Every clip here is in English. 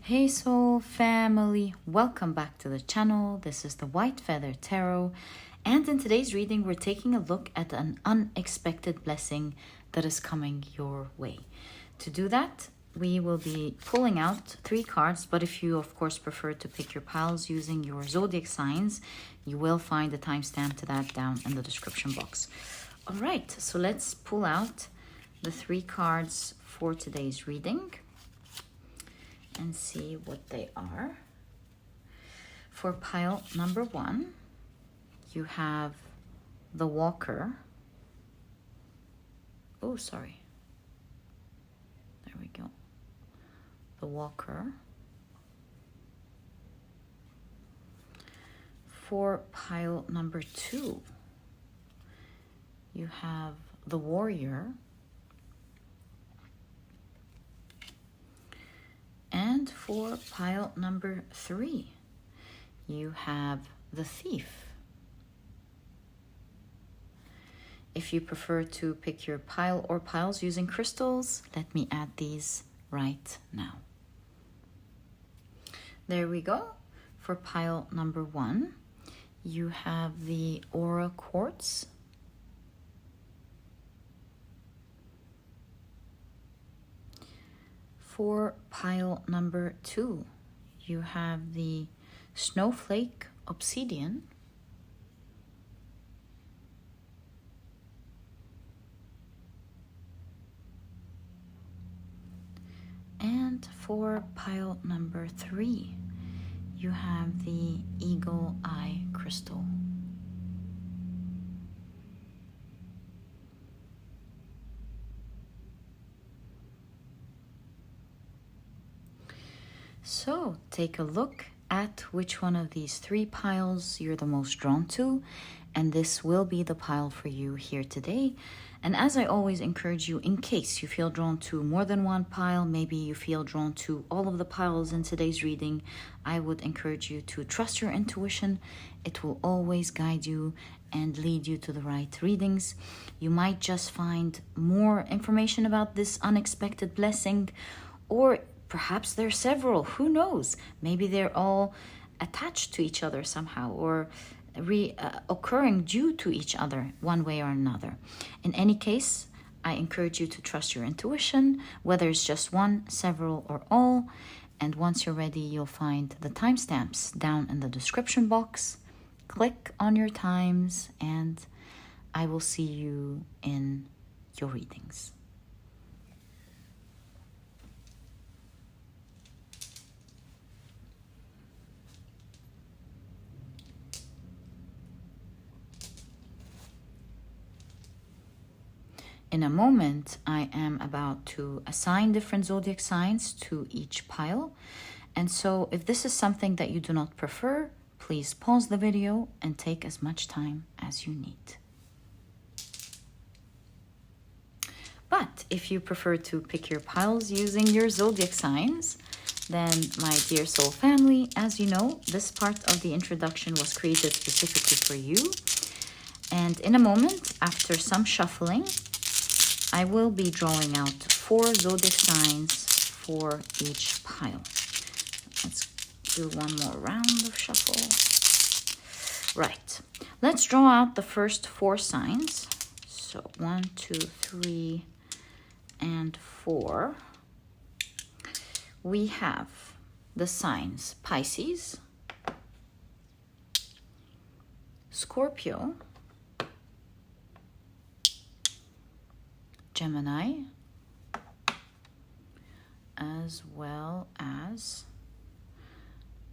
Hey soul family, welcome back to the channel. This is the White Feather Tarot, and in today's reading we're taking a look at an unexpected blessing that is coming your way. To do that, we will be pulling out 3 cards, but if you of course prefer to pick your piles using your zodiac signs, you will find the timestamp to that down in the description box. All right, so let's pull out the 3 cards for today's reading and see what they are. For pile number 1, you have the Walker. Oh, sorry. There we go. The Walker. For pile number 2, you have the Warrior. And for pile number 3, you have the Thief. If you prefer to pick your pile or piles using crystals, let me add these right now. There we go. For pile number 1, you have the Aura Quartz. For pile number 2, you have the Snowflake Obsidian. And for pile number 3, you have the Eagle Eye Crystal. So take a look at which one of these 3 piles you're the most drawn to, and this will be the pile for you here today. And as I always encourage you, in case you feel drawn to more than one pile, maybe you feel drawn to all of the piles in today's reading, I would encourage you to trust your intuition. It will always guide you and lead you to the right readings. You might just find more information about this unexpected blessing, or perhaps there are several, who knows? Maybe they're all attached to each other somehow, or occurring due to each other one way or another. In any case, I encourage you to trust your intuition, whether it's just one, several, or all. And once you're ready, you'll find the timestamps down in the description box. Click on your times, and I will see you in your readings. In a moment, I am about to assign different zodiac signs to each pile. And so if this is something that you do not prefer, please pause the video and take as much time as you need. But if you prefer to pick your piles using your zodiac signs, then my dear soul family, as you know, this part of the introduction was created specifically for you. And in a moment, after some shuffling, I will be drawing out 4 zodiac signs for each pile. Let's do one more round of shuffle. Right, let's draw out the first 4 signs. So 1, 2, 3, and 4. We have the signs Pisces, Scorpio, Gemini, as well as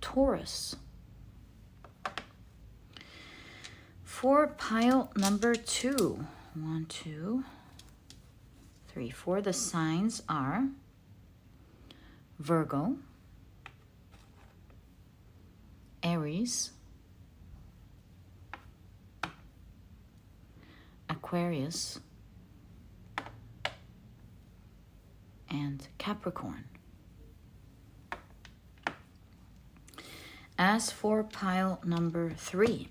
Taurus. For pile number 2, 1, 2, 3, 4, the signs are Virgo, Aries, Aquarius, and Capricorn. As for pile number 3,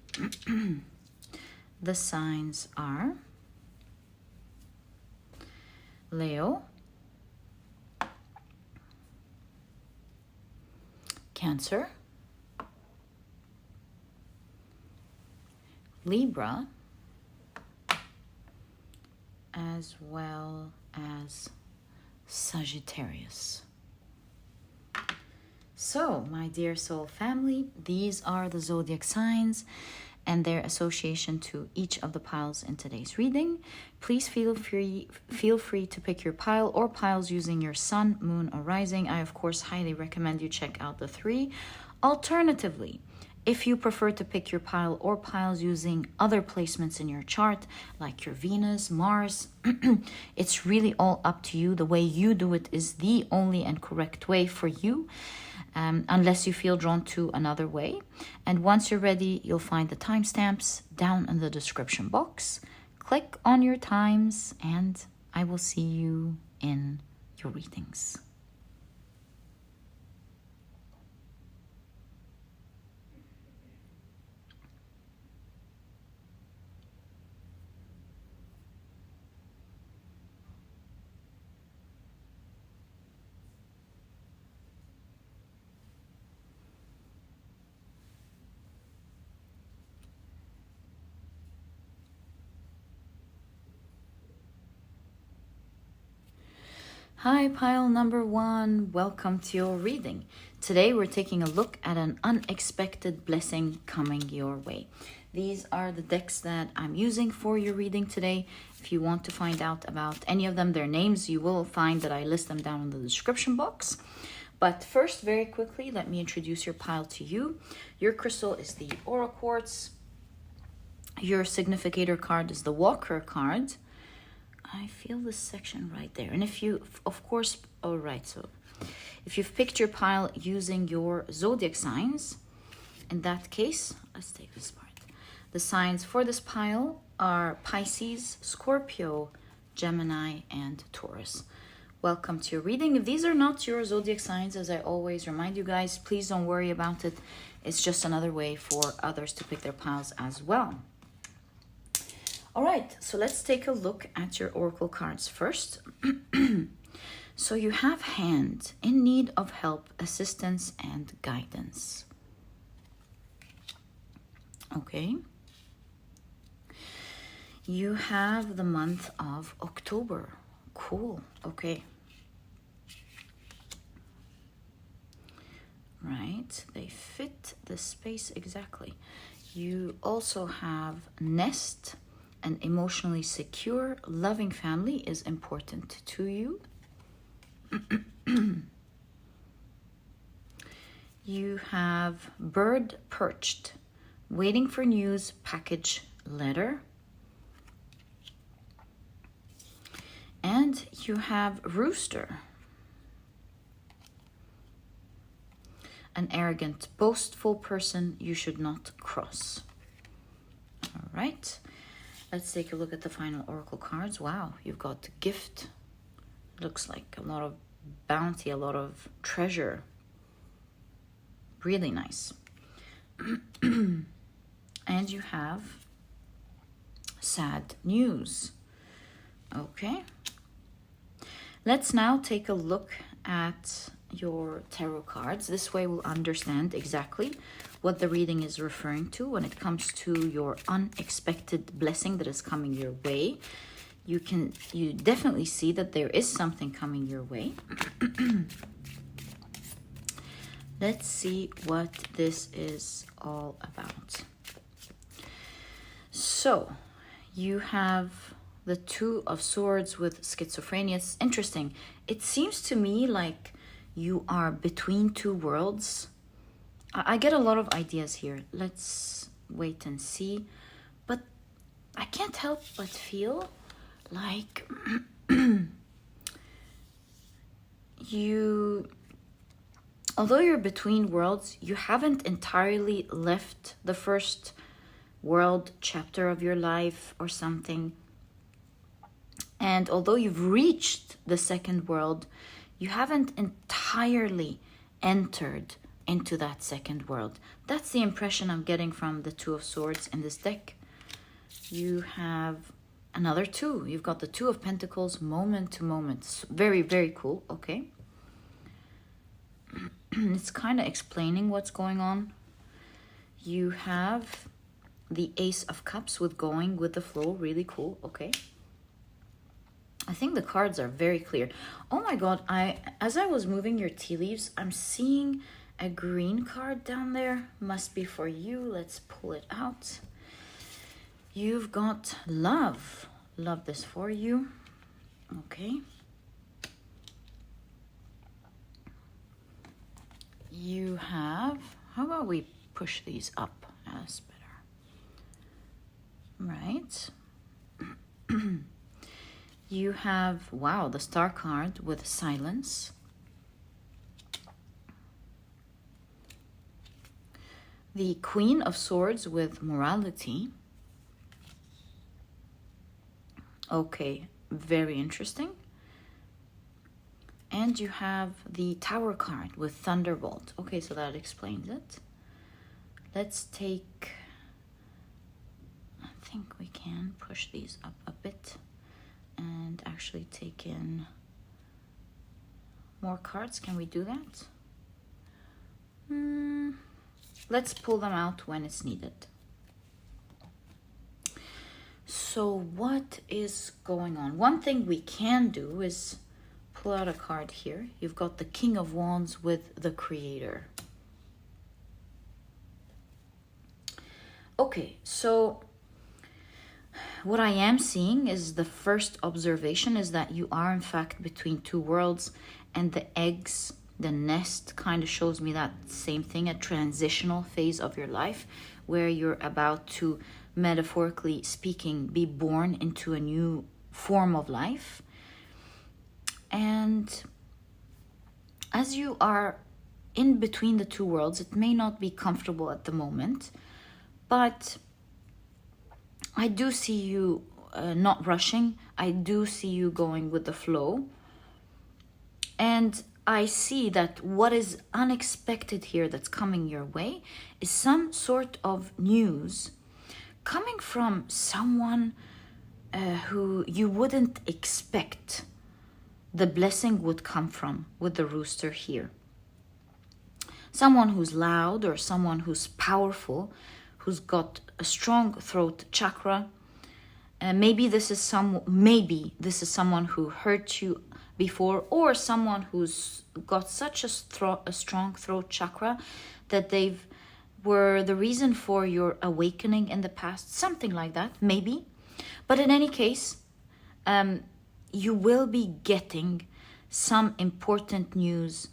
the signs are Leo, Cancer, Libra, as well as Sagittarius. So, my dear soul family, these are the zodiac signs and their association to each of the piles in today's reading. Please feel free to pick your pile or piles using your sun, moon, or rising. I, of course, highly recommend you check out the 3. Alternatively, if you prefer to pick your pile or piles using other placements in your chart, like your Venus, Mars, it's really all up to you. The way you do it is the only and correct way for you, unless you feel drawn to another way. And once you're ready, you'll find the timestamps down in the description box. Click on your times, and I will see you in your readings. Hi, pile number 1. Welcome to your reading. Today we're taking a look at an unexpected blessing coming your way. These are the decks that I'm using for your reading today. If you want to find out about any of them, their names, you will find that I list them down in the description box. But first, very quickly, let me introduce your pile to you. Your crystal is the Aura Quartz. Your significator card is the Walker card. I feel this section right there. And if you, of course, all right, so if you've picked your pile using your zodiac signs, in that case, let's take this part. The signs for this pile are Pisces, Scorpio, Gemini, and Taurus. Welcome to your reading. If these are not your zodiac signs, as I always remind you guys, please don't worry about it. It's just another way for others to pick their piles as well. All right, so let's take a look at your oracle cards first. So you have Hand, in need of help, assistance, and guidance. Okay. You have the month of October. Cool, okay. Right, they fit the space exactly. You also have Nest. An emotionally secure, loving family is important to you. You have Bird perched, waiting for news, package, letter. And you have Rooster, an arrogant, boastful person you should not cross. All right. Let's take a look at the final oracle cards. Wow, you've got gift. Looks like a lot of bounty, a lot of treasure. Really nice. And you have sad news. Okay. Let's now take a look at your tarot cards. This way we'll understand exactly what the reading is referring to when it comes to your unexpected blessing that is coming your way. You definitely see that there is something coming your way. Let's see what this is all about. So you have the Two of Swords with schizophrenia. It's interesting. It seems to me like you are between two worlds. I get a lot of ideas here. Let's wait and see. But I can't help but feel like although you're between worlds, you haven't entirely left the first world chapter of your life or something. And although you've reached the second world, you haven't entirely entered into that second world. That's the impression I'm getting from the Two of Swords in this deck. You have another two. You've got the Two of Pentacles, moment to moment. Very, very cool. Okay. it's kind of explaining what's going on. You have the Ace of Cups with going with the flow. Really cool. Okay. I think the cards are very clear. Oh my god, as I was moving your tea leaves, I'm seeing a green card down there. Must be for you. Let's pull it out. You've got love. Love this for you. Okay. You have, how about we push these up? That's better. Right. You have, wow, the Star card with silence. The Queen of Swords with morality. Okay, very interesting. And you have the Tower card with Thunderbolt. Okay, so that explains it. Let's take, I think we can push these up a bit and actually take in more cards. Can we do that? Let's pull them out when it's needed. So what is going on? One thing we can do is pull out a card here. You've got the King of Wands with the Creator. Okay, so what I am seeing is the first observation is that you are in fact between two worlds, and the eggs, the nest kind of shows me that same thing, a transitional phase of your life where you're about to, metaphorically speaking, be born into a new form of life. And as you are in between the two worlds, it may not be comfortable at the moment, but I do see you not rushing. I do see you going with the flow. And I see that what is unexpected here that's coming your way is some sort of news coming from someone who you wouldn't expect the blessing would come from with the rooster here. Someone who's loud or someone who's powerful, who's got a strong throat chakra. Maybe this is someone who hurt you before, or someone who's got such a strong throat chakra that they've were the reason for your awakening in the past, something like that, maybe. But in any case, you will be getting some important news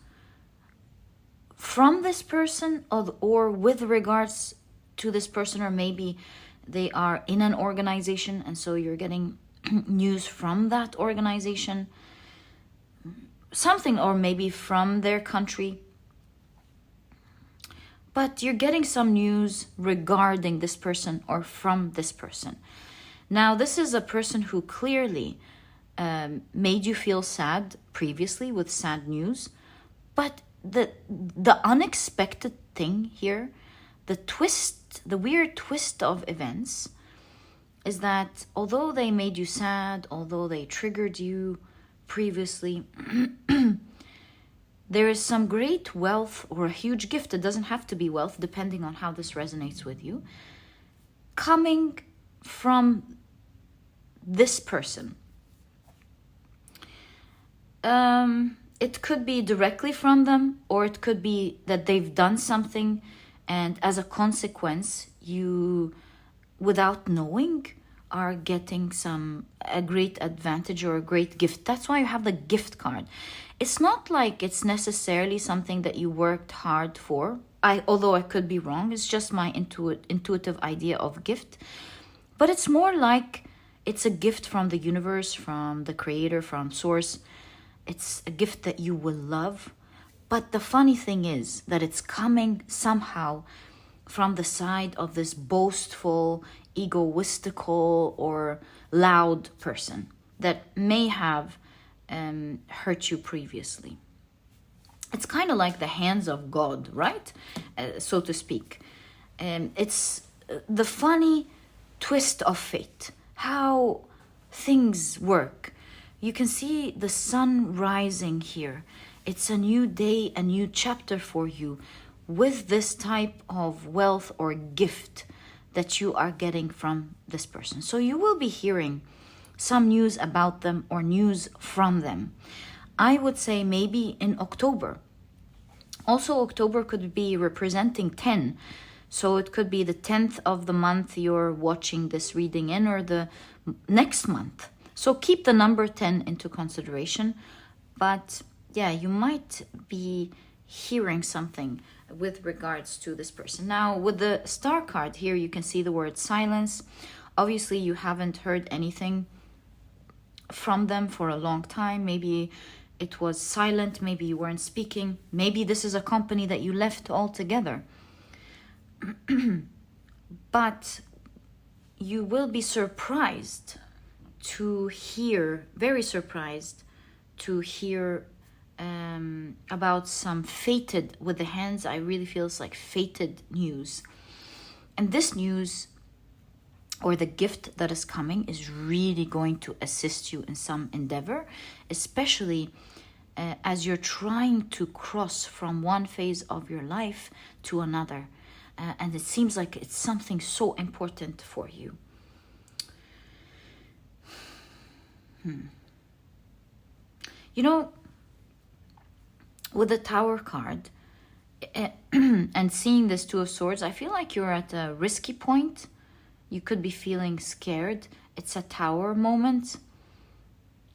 from this person or with regards to this person, or maybe they are in an organization and so you're getting news from that organization, something, or maybe from their country. But you're getting some news regarding this person or from this person. Now, this is a person who clearly made you feel sad previously with sad news, but the unexpected thing here, the weird twist of events is that although they made you sad, although they triggered you previously, there is some great wealth or a huge gift, it doesn't have to be wealth, depending on how this resonates with you, coming from this person. It could be directly from them, or it could be that they've done something and as a consequence you, without knowing, are getting a great advantage or a great gift. That's why you have the gift card. It's not like it's necessarily something that you worked hard for. Although I could be wrong, it's just my intuitive idea of gift. But it's more like it's a gift from the universe, from the creator, from source. It's a gift that you will love. But the funny thing is that it's coming somehow from the side of this boastful, egoistical, or loud person that may have hurt you previously. It's kind of like the hands of God, right? So to speak. It's the funny twist of fate, how things work. You can see the sun rising here. It's a new day, a new chapter for you with this type of wealth or gift that you are getting from this person. So you will be hearing some news about them or news from them. I would say maybe in October. Also, October could be representing 10. So it could be the 10th of the month you're watching this reading in, or the next month. So keep the number 10 into consideration. But yeah, you might be hearing something with regards to this person. Now, with the star card here, you can see the word silence. Obviously, you haven't heard anything from them for a long time. Maybe it was silent. Maybe you weren't speaking. Maybe this is a company that you left altogether. But you will be surprised to hear, very surprised to hear about some fated, with the hands, I really feel it's like fated news. And this news, or the gift that is coming, is really going to assist you in some endeavor, especially as you're trying to cross from one phase of your life to another. And it seems like it's something so important for you. You know, with the Tower card and seeing this Two of Swords, I feel like you're at a risky point. You could be feeling scared. It's a Tower moment.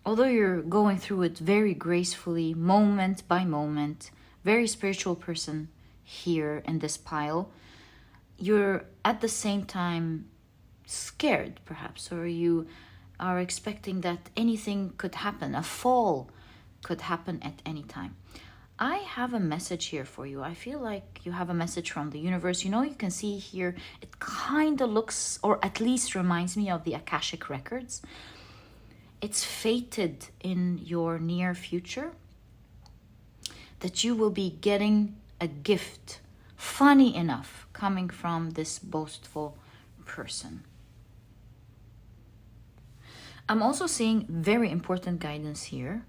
Although you're going through it very gracefully, moment by moment, very spiritual person here in this pile, you're at the same time scared, perhaps, or you are expecting that anything could happen. A fall could happen at any time. I have a message here for you. I feel like you have a message from the universe. You know, you can see here, it kind of looks, or at least reminds me of the Akashic records. It's fated in your near future that you will be getting a gift, funny enough, coming from this boastful person. I'm also seeing very important guidance here.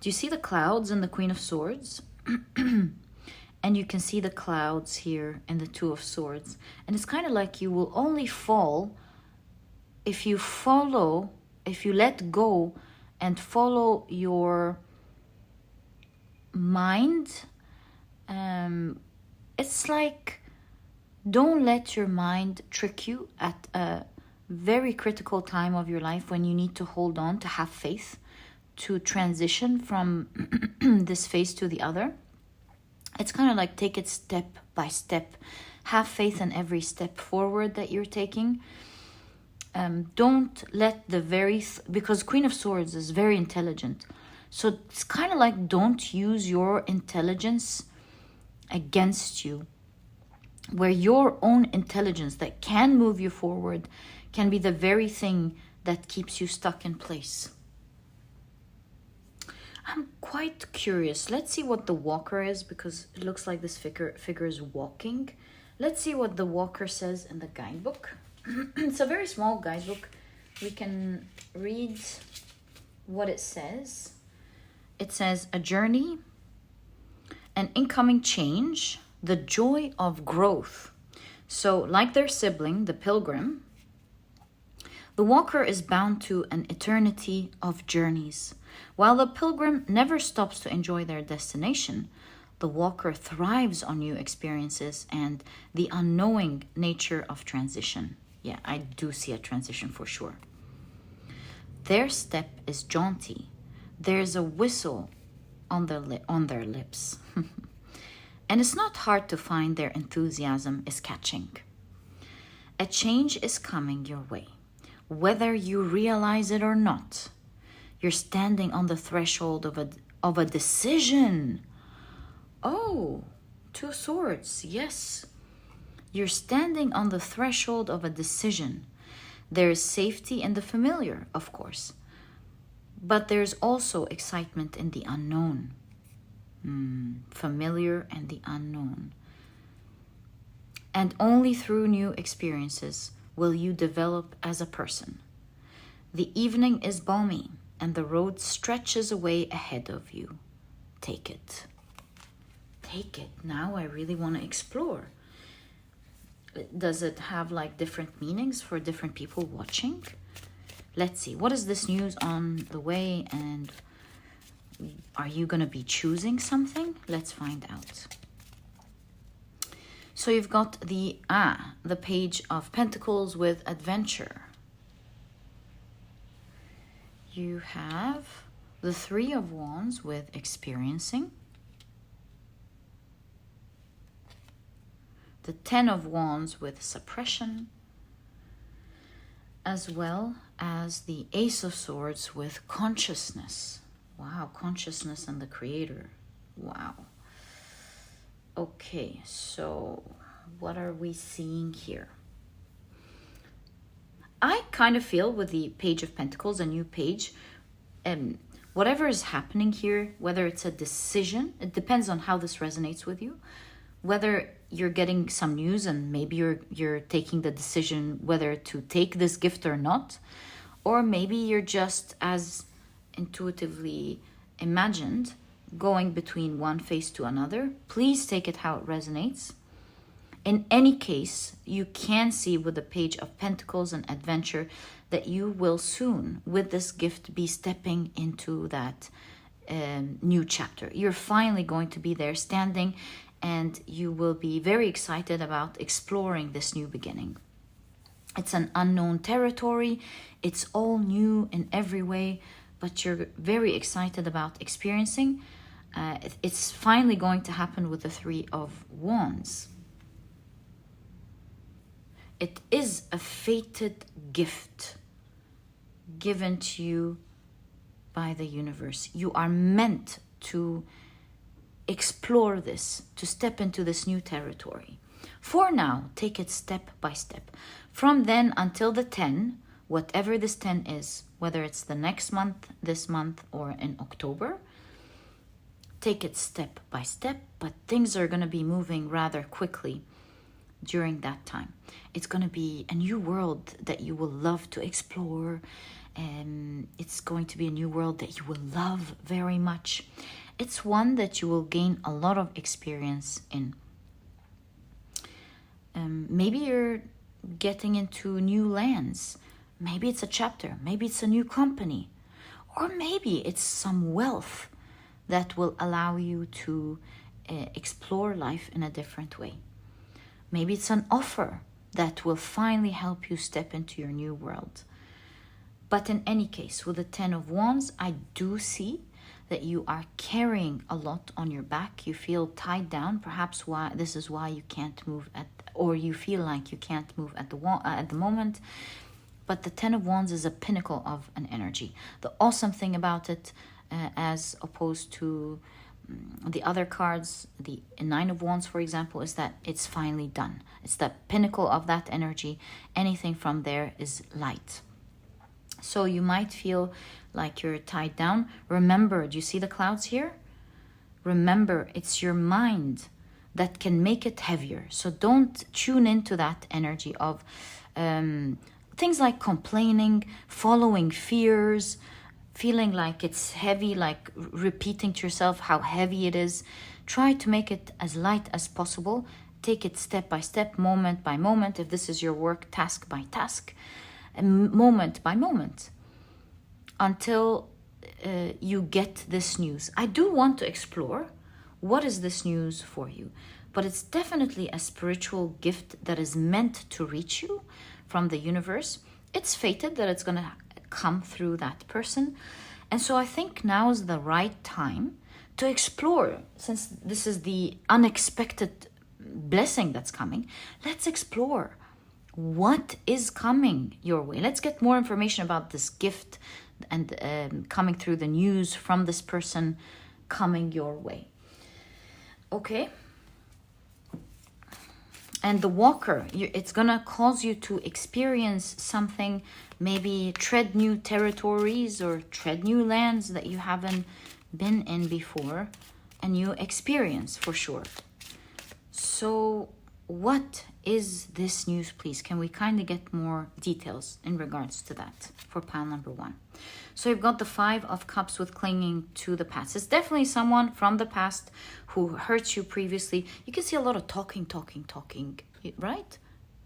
Do you see the clouds and the Queen of Swords? And you can see the clouds here and the Two of Swords. And it's kind of like you will only fall if you follow, if you let go and follow your mind. It's like, don't let your mind trick you at a very critical time of your life when you need to hold on, to have faith, to transition from this phase to the other. It's kind of like take it step by step. Have faith in every step forward that you're taking. Don't let the because Queen of Swords is very intelligent. So it's kind of like, don't use your intelligence against you, where your own intelligence that can move you forward can be the very thing that keeps you stuck in place. I'm quite curious. Let's see what the walker is, because it looks like this figure is walking. Let's see what the walker says in the guidebook. It's a very small guidebook. We can read what it says. It says, a journey, an incoming change, the joy of growth. So like their sibling, the pilgrim, the walker is bound to an eternity of journeys. While the pilgrim never stops to enjoy their destination, the walker thrives on new experiences and the unknowing nature of transition. Yeah, I do see a transition for sure. Their step is jaunty. There's a whistle on their lips. And it's not hard to find their enthusiasm is catching. A change is coming your way. Whether you realize it or not, you're standing on the threshold of a decision. Oh, Two of Swords, yes. You're standing on the threshold of a decision. There is safety in the familiar, of course, but there's also excitement in the unknown. Familiar and the unknown. And only through new experiences will you develop as a person. The evening is balmy and the road stretches away ahead of you. take it. Take it. Now I really want to explore. Does it have like different meanings for different people watching? Let's see. What is this news on the way, and are you going to be choosing something? Let's find out. So you've got the Page of Pentacles with adventure. You have the Three of Wands with experiencing. The Ten of Wands with suppression. As well as the Ace of Swords with consciousness. Wow, consciousness and the Creator. Wow. Okay, so what are we seeing here? I kind of feel with the Page of Pentacles, a new page, whatever is happening here, whether it's a decision, it depends on how this resonates with you. Whether you're getting some news and maybe you're taking the decision whether to take this gift or not, or maybe you're just as intuitively imagined going between one phase to another. Please take it how it resonates. In any case, you can see with the Page of Pentacles and adventure that you will soon, with this gift, be stepping into that new chapter. You're finally going to be there standing, and you will be very excited about exploring this new beginning. It's an unknown territory. It's all new in every way, but you're very excited about experiencing. It's finally going to happen with the Three of Wands. It is a fated gift given to you by the universe. You are meant to explore this, to step into this new territory. For now, take it step by step. From then until the 10, whatever this 10 is, whether it's the next month, this month, or in October, take it step by step, but things are going to be moving rather quickly during that time. It's going to be a new world that you will love to explore, and it's going to be a new world that you will love very much. It's one that you will gain a lot of experience in. Maybe you're getting into new lands. Maybe it's a chapter. Maybe it's a new company. Or maybe it's some wealth that will allow you to explore life in a different way. Maybe it's an offer that will finally help you step into your new world. But in any case, with the 10 of Wands, I do see that you are carrying a lot on your back. You feel tied down. Perhaps this is why you can't move or you feel like you can't move at the moment. But the 10 of Wands is a pinnacle of an energy. The awesome thing about it, as opposed to the other cards, the 9 of Wands, for example, is that it's finally done. It's the pinnacle of that energy. Anything from there is light. So you might feel like you're tied down. Remember, do you see the clouds here? Remember, it's your mind that can make it heavier. So don't tune into that energy of things like complaining, following fears, feeling like it's heavy, like repeating to yourself how heavy it is. Try to make it as light as possible. Take it step by step, moment by moment. If this is your work, task by task, moment by moment, until you get this news. I do want to explore what is this news for you, but it's definitely a spiritual gift that is meant to reach you from the universe. It's fated that it's going to come through that person. And so I think now is the right time to explore. Since this is the unexpected blessing that's coming, let's explore what is coming your way. Let's get more information about this gift and coming through the news from this person coming your way. Okay. And the Walker, it's going to cause you to experience something, maybe tread new territories or tread new lands that you haven't been in before, a new experience for sure. So what is this news, please? Can we kind of get more details in regards to that for pile number 1? So you've got the 5 of Cups with clinging to the past. It's definitely someone from the past who hurt you previously. You can see a lot of talking, right?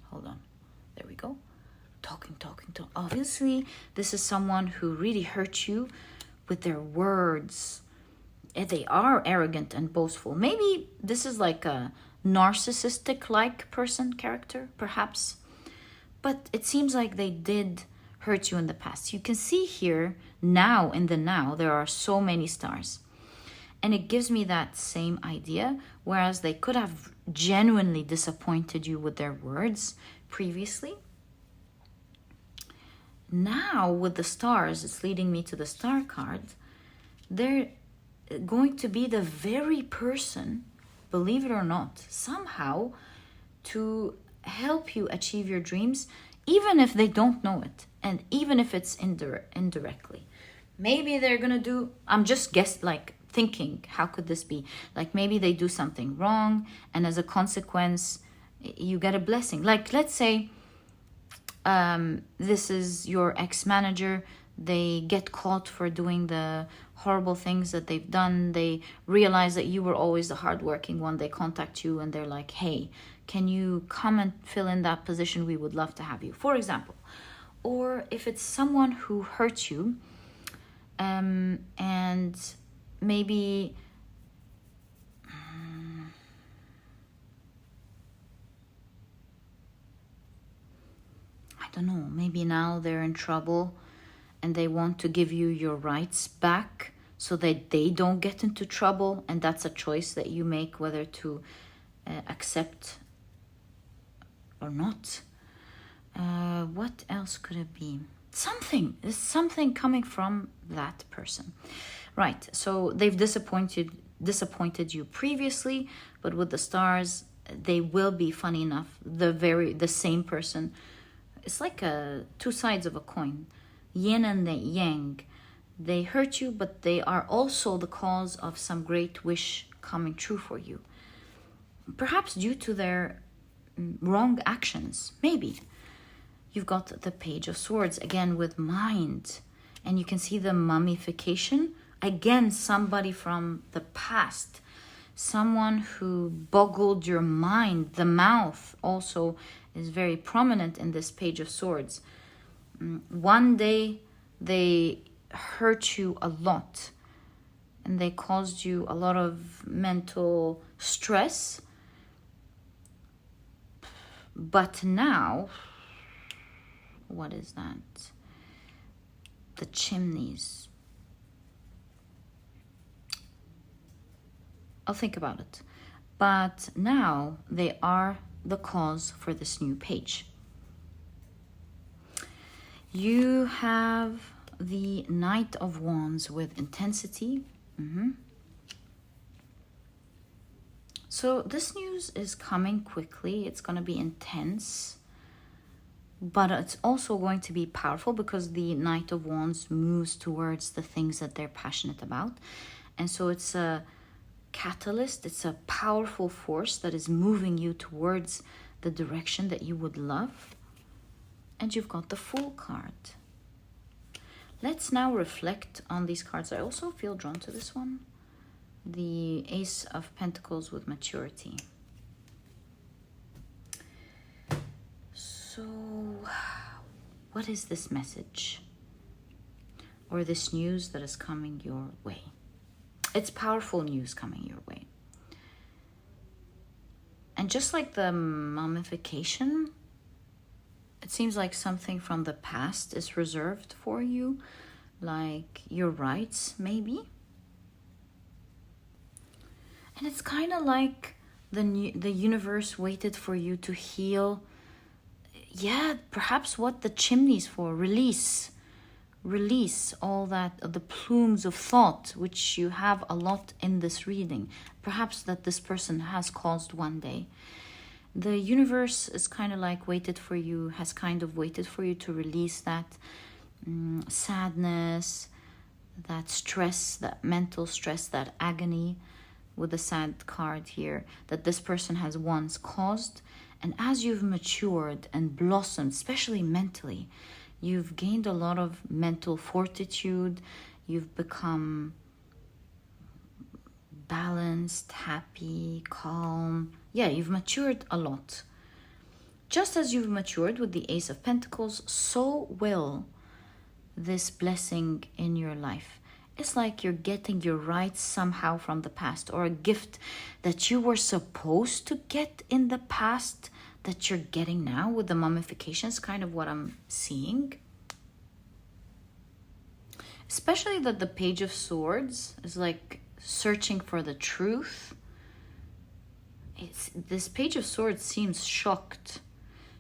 Hold on. There we go. Talking. Obviously, this is someone who really hurt you with their words. They are arrogant and boastful. Maybe this is like a narcissistic-like person character, perhaps. But it seems like they did hurt you in the past. You can see here, now, in the now, there are so many stars. And it gives me that same idea, whereas they could have genuinely disappointed you with their words previously. Now, with the stars, it's leading me to the star card. They're going to be the very person, believe it or not, somehow to help you achieve your dreams, even if they don't know it, and even if it's indirectly. Maybe they're gonna do, I'm just thinking, how could this be? Like maybe they do something wrong, and as a consequence, you get a blessing. Like let's say this is your ex-manager. They get caught for doing the horrible things that they've done. They realize that you were always the hardworking one. They contact you and they're like, hey, can you come and fill in that position? We would love to have you, for example. Or if it's someone who hurt you, and maybe I don't know, maybe now they're in trouble and they want to give you your rights back so that they don't get into trouble, and that's a choice that you make whether to accept or not. What else could it be? There's something coming from that person. Right, so they've disappointed you previously, but with the stars, they will be, funny enough, the same person. It's like two sides of a coin, yin and the yang. They hurt you, but they are also the cause of some great wish coming true for you. Perhaps due to their wrong actions, maybe. You've got the Page of Swords, again with mind. And you can see the mummification. Again, somebody from the past. Someone who boggled your mind. The mouth also is very prominent in this Page of Swords. One day, they hurt you a lot. And they caused you a lot of mental stress. But now, what is that? The chimneys. I'll think about it. But now they are the cause for this new page. You have the Knight of Wands with intensity. So this news is coming quickly. It's going to be intense. But it's also going to be powerful because the Knight of Wands moves towards the things that they're passionate about. And so it's a catalyst. It's a powerful force that is moving you towards the direction that you would love. And you've got the Fool card. Let's now reflect on these cards. I also feel drawn to this one. The Ace of Pentacles with maturity. So, what is this message or this news that is coming your way? It's powerful news coming your way. And just like the mummification, it seems like something from the past is reserved for you, like your rights, maybe. And it's kind of like the universe waited for you to heal. Yeah, perhaps what the chimney's for. Release all that, the plumes of thought, which you have a lot in this reading. Perhaps that this person has caused one day. The universe is kind of like has kind of waited for you to release that sadness, that stress, that mental stress, that agony with the sad card here that this person has once caused. And as you've matured and blossomed, especially mentally, you've gained a lot of mental fortitude. You've become balanced, happy, calm. Yeah, you've matured a lot. Just as you've matured with the Ace of Pentacles, so will this blessing in your life. It's like you're getting your rights somehow from the past, or a gift that you were supposed to get in the past that you're getting now with the mummifications, kind of what I'm seeing. Especially that the Page of Swords is like searching for the truth. This Page of Swords seems shocked.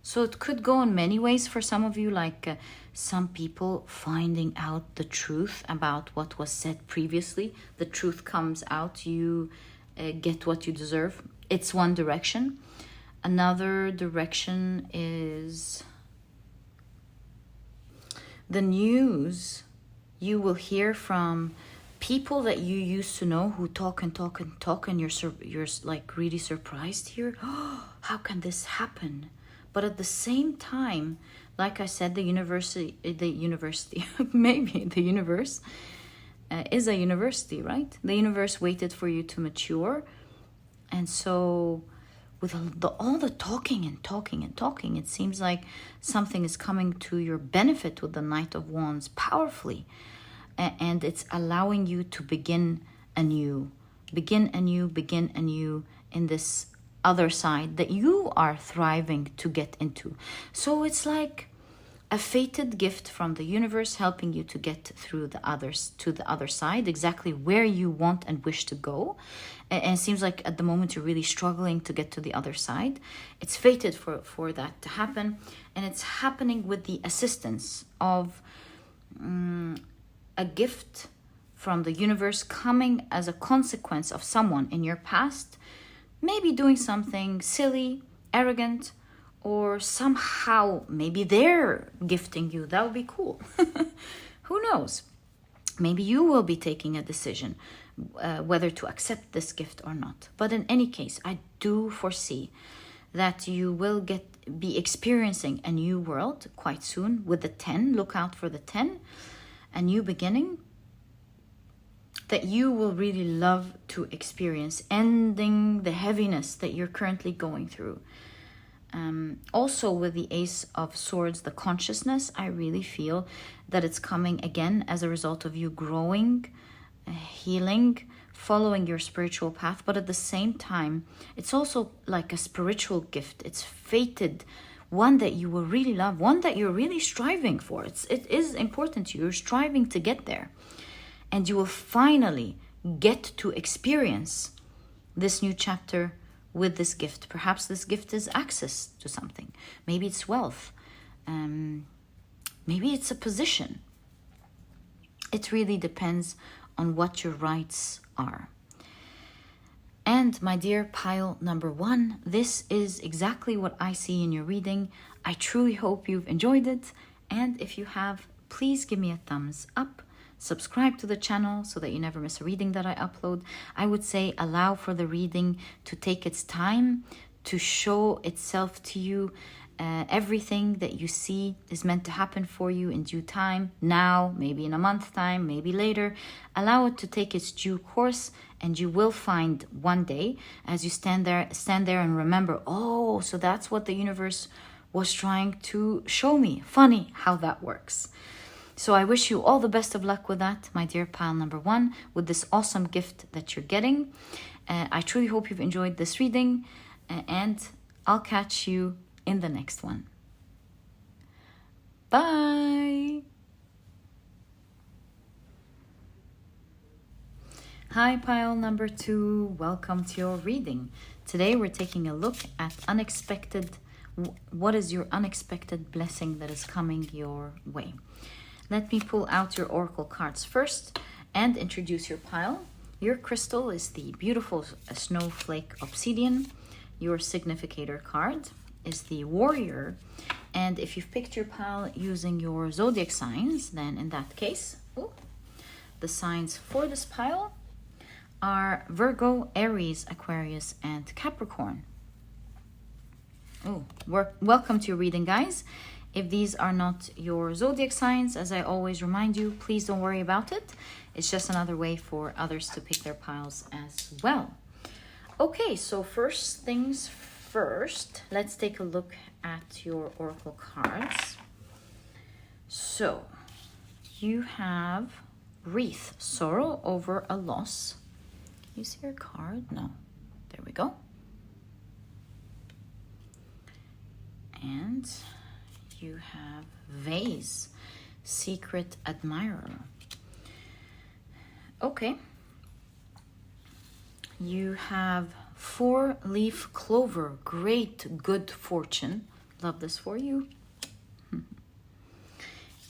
So it could go in many ways for some of you, like some people finding out the truth about what was said previously. The truth comes out, you get what you deserve. It's one direction. Another direction is the news you will hear from people that you used to know who talk and talk and talk, and you're like really surprised here. How can this happen? But at the same time, like I said, the university, maybe the universe is a university, right? The universe waited for you to mature. And so with all the talking and talking and talking, it seems like something is coming to your benefit with the Knight of Wands powerfully. And it's allowing you to begin anew in this other side that you are thriving to get into. So it's like a fated gift from the universe helping you to get through the other side, exactly where you want and wish to go. And it seems like at the moment you're really struggling to get to the other side. It's fated for that to happen, and it's happening with the assistance of a gift from the universe coming as a consequence of someone in your past maybe doing something silly, arrogant, or somehow maybe they're gifting you. That would be cool. Who knows? Maybe you will be taking a decision whether to accept this gift or not. But in any case, I do foresee that you will be experiencing a new world quite soon with the 10. Look out for the 10, a new beginning that you will really love to experience, ending the heaviness that you're currently going through. Also with the Ace of Swords, the consciousness, I really feel that it's coming again as a result of you growing, healing, following your spiritual path. But at the same time, it's also like a spiritual gift. It's fated, one that you will really love, one that you're really striving for. It is important to you. You're striving to get there. And you will finally get to experience this new chapter with this gift. Perhaps this gift is access to something. Maybe it's wealth. Maybe it's a position. It really depends on what your rights are. And my dear pile number 1, this is exactly what I see in your reading. I truly hope you've enjoyed it. And if you have, please give me a thumbs up. Subscribe to the channel so that you never miss a reading that I upload. I would say allow for the reading to take its time, to show itself to you. Everything that you see is meant to happen for you in due time, now, maybe in a month's time, maybe later. Allow it to take its due course, and you will find one day, as you stand there and remember, oh, so that's what the universe was trying to show me. Funny how that works. So I wish you all the best of luck with that, my dear pile number 1, with this awesome gift that you're getting. I truly hope you've enjoyed this reading, and I'll catch you in the next one. Bye! Hi, pile number 2. Welcome to your reading. Today we're taking a look at what is your unexpected blessing that is coming your way. Let me pull out your oracle cards first and introduce your pile. Your crystal is the beautiful Snowflake Obsidian. Your significator card is the Warrior. And if you've picked your pile using your zodiac signs, then in that case, the signs for this pile are Virgo, Aries, Aquarius, and Capricorn. Oh, welcome to your reading, guys. If these are not your zodiac signs, as I always remind you, please don't worry about it. It's just another way for others to pick their piles as well. Okay, so first things first, let's take a look at your oracle cards. So you have Wreath, sorrow over a loss. Can you see your card? No. There we go. And you have Vase, secret admirer. Okay. You have 4-leaf clover, great good fortune. Love this for you.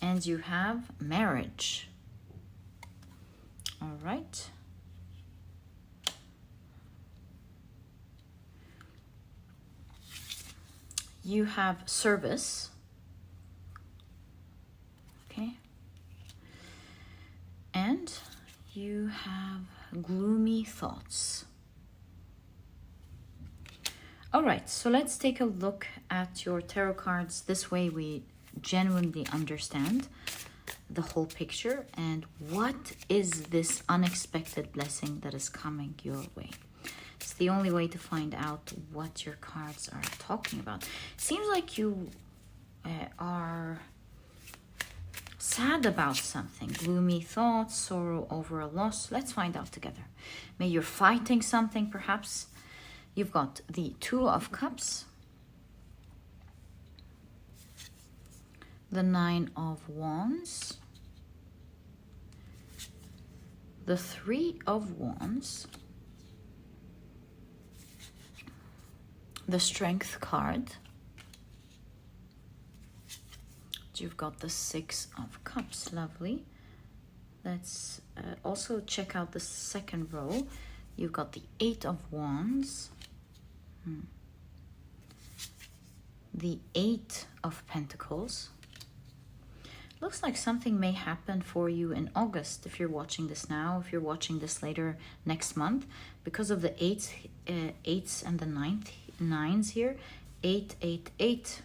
And you have marriage. All right. You have service. Okay. And you have gloomy thoughts. All right, so let's take a look at your tarot cards. This way we genuinely understand the whole picture and what is this unexpected blessing that is coming your way. It's the only way to find out what your cards are talking about. Seems like you are sad about something. Gloomy thoughts, sorrow over a loss. Let's find out together. Maybe you're fighting something, perhaps. You've got the 2 of Cups, the 9 of Wands, the 3 of Wands, the Strength card. You've got the 6 of Cups, lovely. Let's also check out the second row. You've got the 8 of Wands, the 8 of Pentacles. Looks like something may happen for you in August if you're watching this now, if you're watching this later next month, because of the 8s and the 9s here. 8, 8, 8.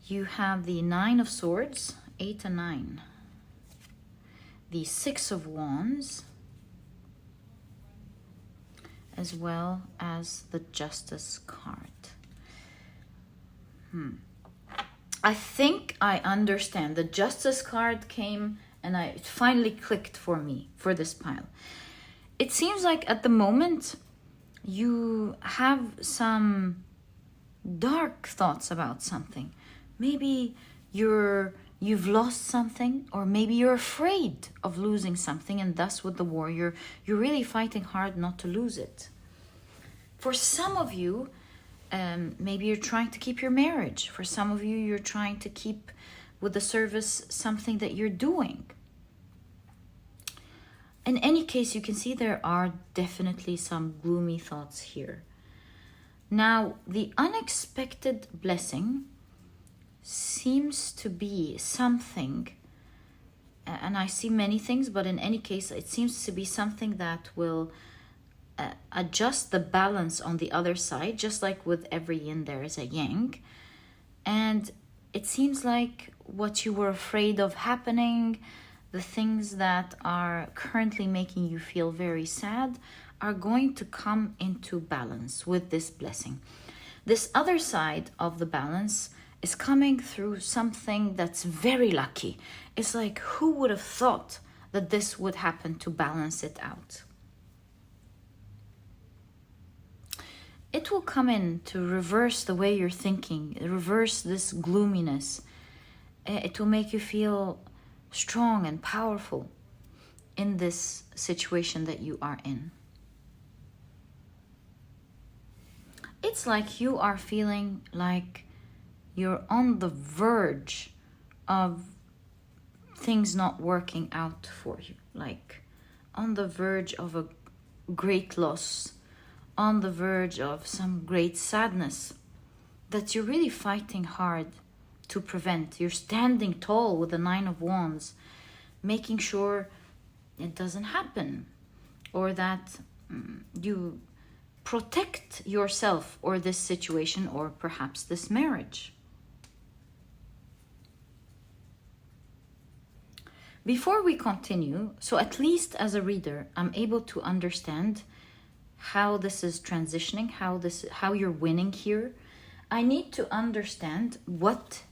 You have the 9 of Swords, 8 and 9. The 6 of Wands, as well as the Justice card. I think I understand. The Justice card came and it finally clicked for me for this pile. It seems like at the moment you have some dark thoughts about something. Maybe you've lost something, or maybe you're afraid of losing something, and thus with the warrior, you're really fighting hard not to lose it. For some of you, maybe you're trying to keep your marriage. For some of you, you're trying to keep with the service something that you're doing. In any case, you can see there are definitely some gloomy thoughts here. Now, the unexpected blessing seems to be something, and I see many things, but in any case, it seems to be something that will adjust the balance on the other side, just like with every yin there is a yang. And it seems like what you were afraid of happening, the things that are currently making you feel very sad, are going to come into balance with this blessing. This other side of the balance is coming through something that's very lucky. It's like, who would have thought that this would happen to balance it out? It will come in to reverse the way you're thinking, reverse this gloominess. It will make you feel strong and powerful in this situation that you are in. It's like you are feeling like you're on the verge of things not working out for you, like on the verge of a great loss, on the verge of some great sadness that you're really fighting hard to prevent. You're standing tall with the 9 of Wands, making sure it doesn't happen. or that you protect yourself or this situation or perhaps this marriage. Before we continue, so at least as a reader, I'm able to understand how this is transitioning, how you're winning here. I need to understand what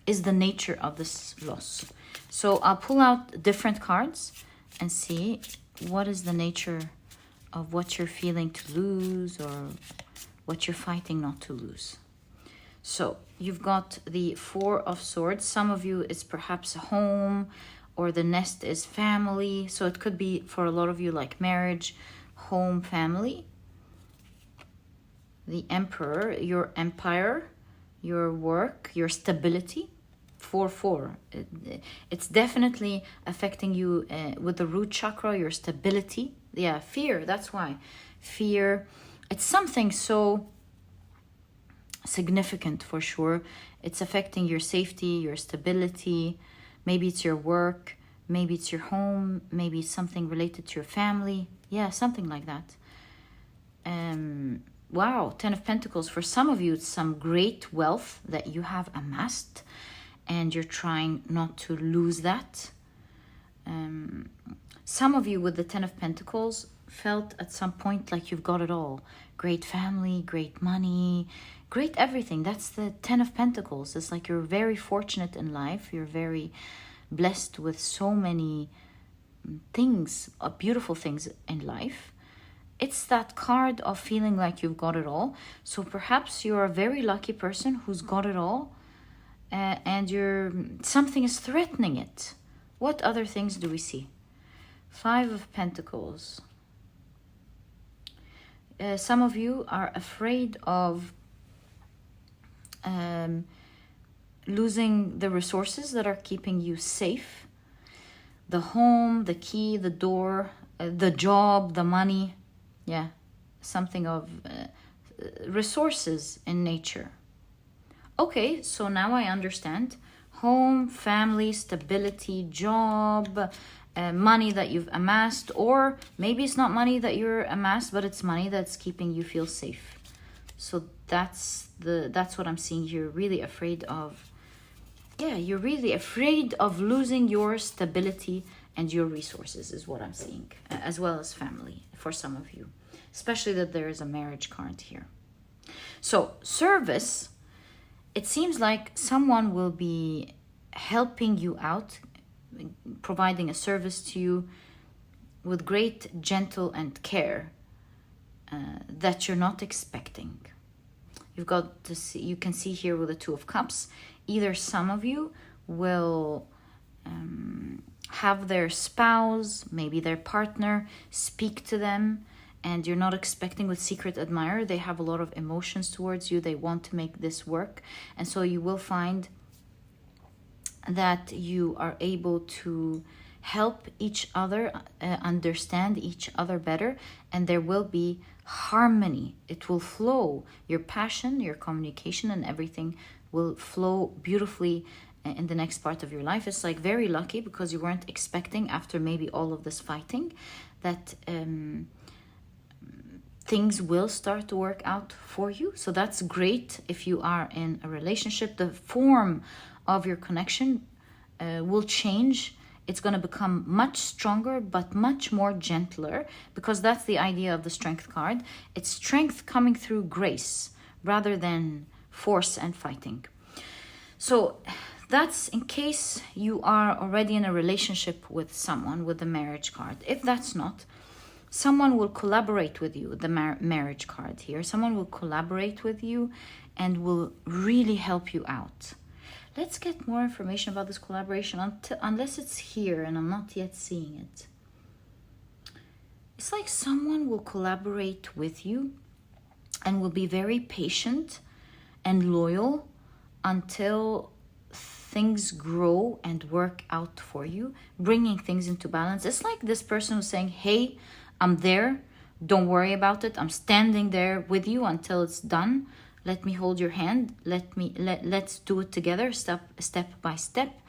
is the nature of this loss. So I'll pull out different cards and see what is the nature of what you're feeling to lose or what you're fighting not to lose. So you've got the Four of Swords. Some of you, it's perhaps a home, or the nest is family. So it could be for a lot of you like marriage, home, family. The Emperor, your empire, your work, your stability. 4-4. It's definitely affecting you with the root chakra, your stability. Yeah, fear, that's why. Fear, it's something so significant for sure. It's affecting your safety, your stability. Maybe it's your work, maybe it's your home, maybe it's something related to your family. Yeah, something like that. Wow, 10 of Pentacles. For some of you, it's some great wealth that you have amassed and you're trying not to lose that. Some of you with the 10 of Pentacles felt at some point like you've got it all. Great family, great money, great everything. That's the 10 of Pentacles. It's like you're very fortunate in life. You're very blessed with so many things, beautiful things in life. It's that card of feeling like you've got it all. So perhaps you're a very lucky person who's got it all, and something is threatening it. What other things do we see? 5 of Pentacles. Some of you are afraid of losing the resources that are keeping you safe. The home, the key, the door, the job, the money. Yeah, something of resources in nature. Okay, so now I understand. Home, family, stability, job, money that you've amassed, or maybe it's not money that you're amassed, but it's money that's keeping you feel safe. So that's what I'm seeing. You're really afraid of, you're really afraid of losing your stability and your resources is what I'm seeing, as well as family for some of you, especially that there is a marriage card here. So service, it seems like someone will be helping you out, providing a service to you with great gentle and care that you're not expecting. You've got to see, you can see here with the 2 of Cups, either some of you will have their spouse, maybe their partner, speak to them, and you're not expecting with secret admirer. They have a lot of emotions towards you. They want to make this work. And so you will find that you are able to help each other, understand each other better, and there will be harmony. It will flow. Your passion, your communication, and everything will flow beautifully in the next part of your life. It's like very lucky because you weren't expecting, after maybe all of this fighting, that things will start to work out for you. So that's great if you are in a relationship. The form of your connection will change. It's going to become much stronger, but much more gentler, because that's the idea of the Strength card. It's strength coming through grace rather than force and fighting. So that's in case you are already in a relationship with someone with the marriage card. If that's not, someone will collaborate with you, the marriage card here. Someone will collaborate with you and will really help you out. Let's get more information about this collaboration, unless it's here and I'm not yet seeing it. It's like someone will collaborate with you and will be very patient and loyal until things grow and work out for you, bringing things into balance. It's like this person who's saying, hey, I'm there. Don't worry about it. I'm standing there with you until it's done. Let me hold your hand. Let's do it together, step by step.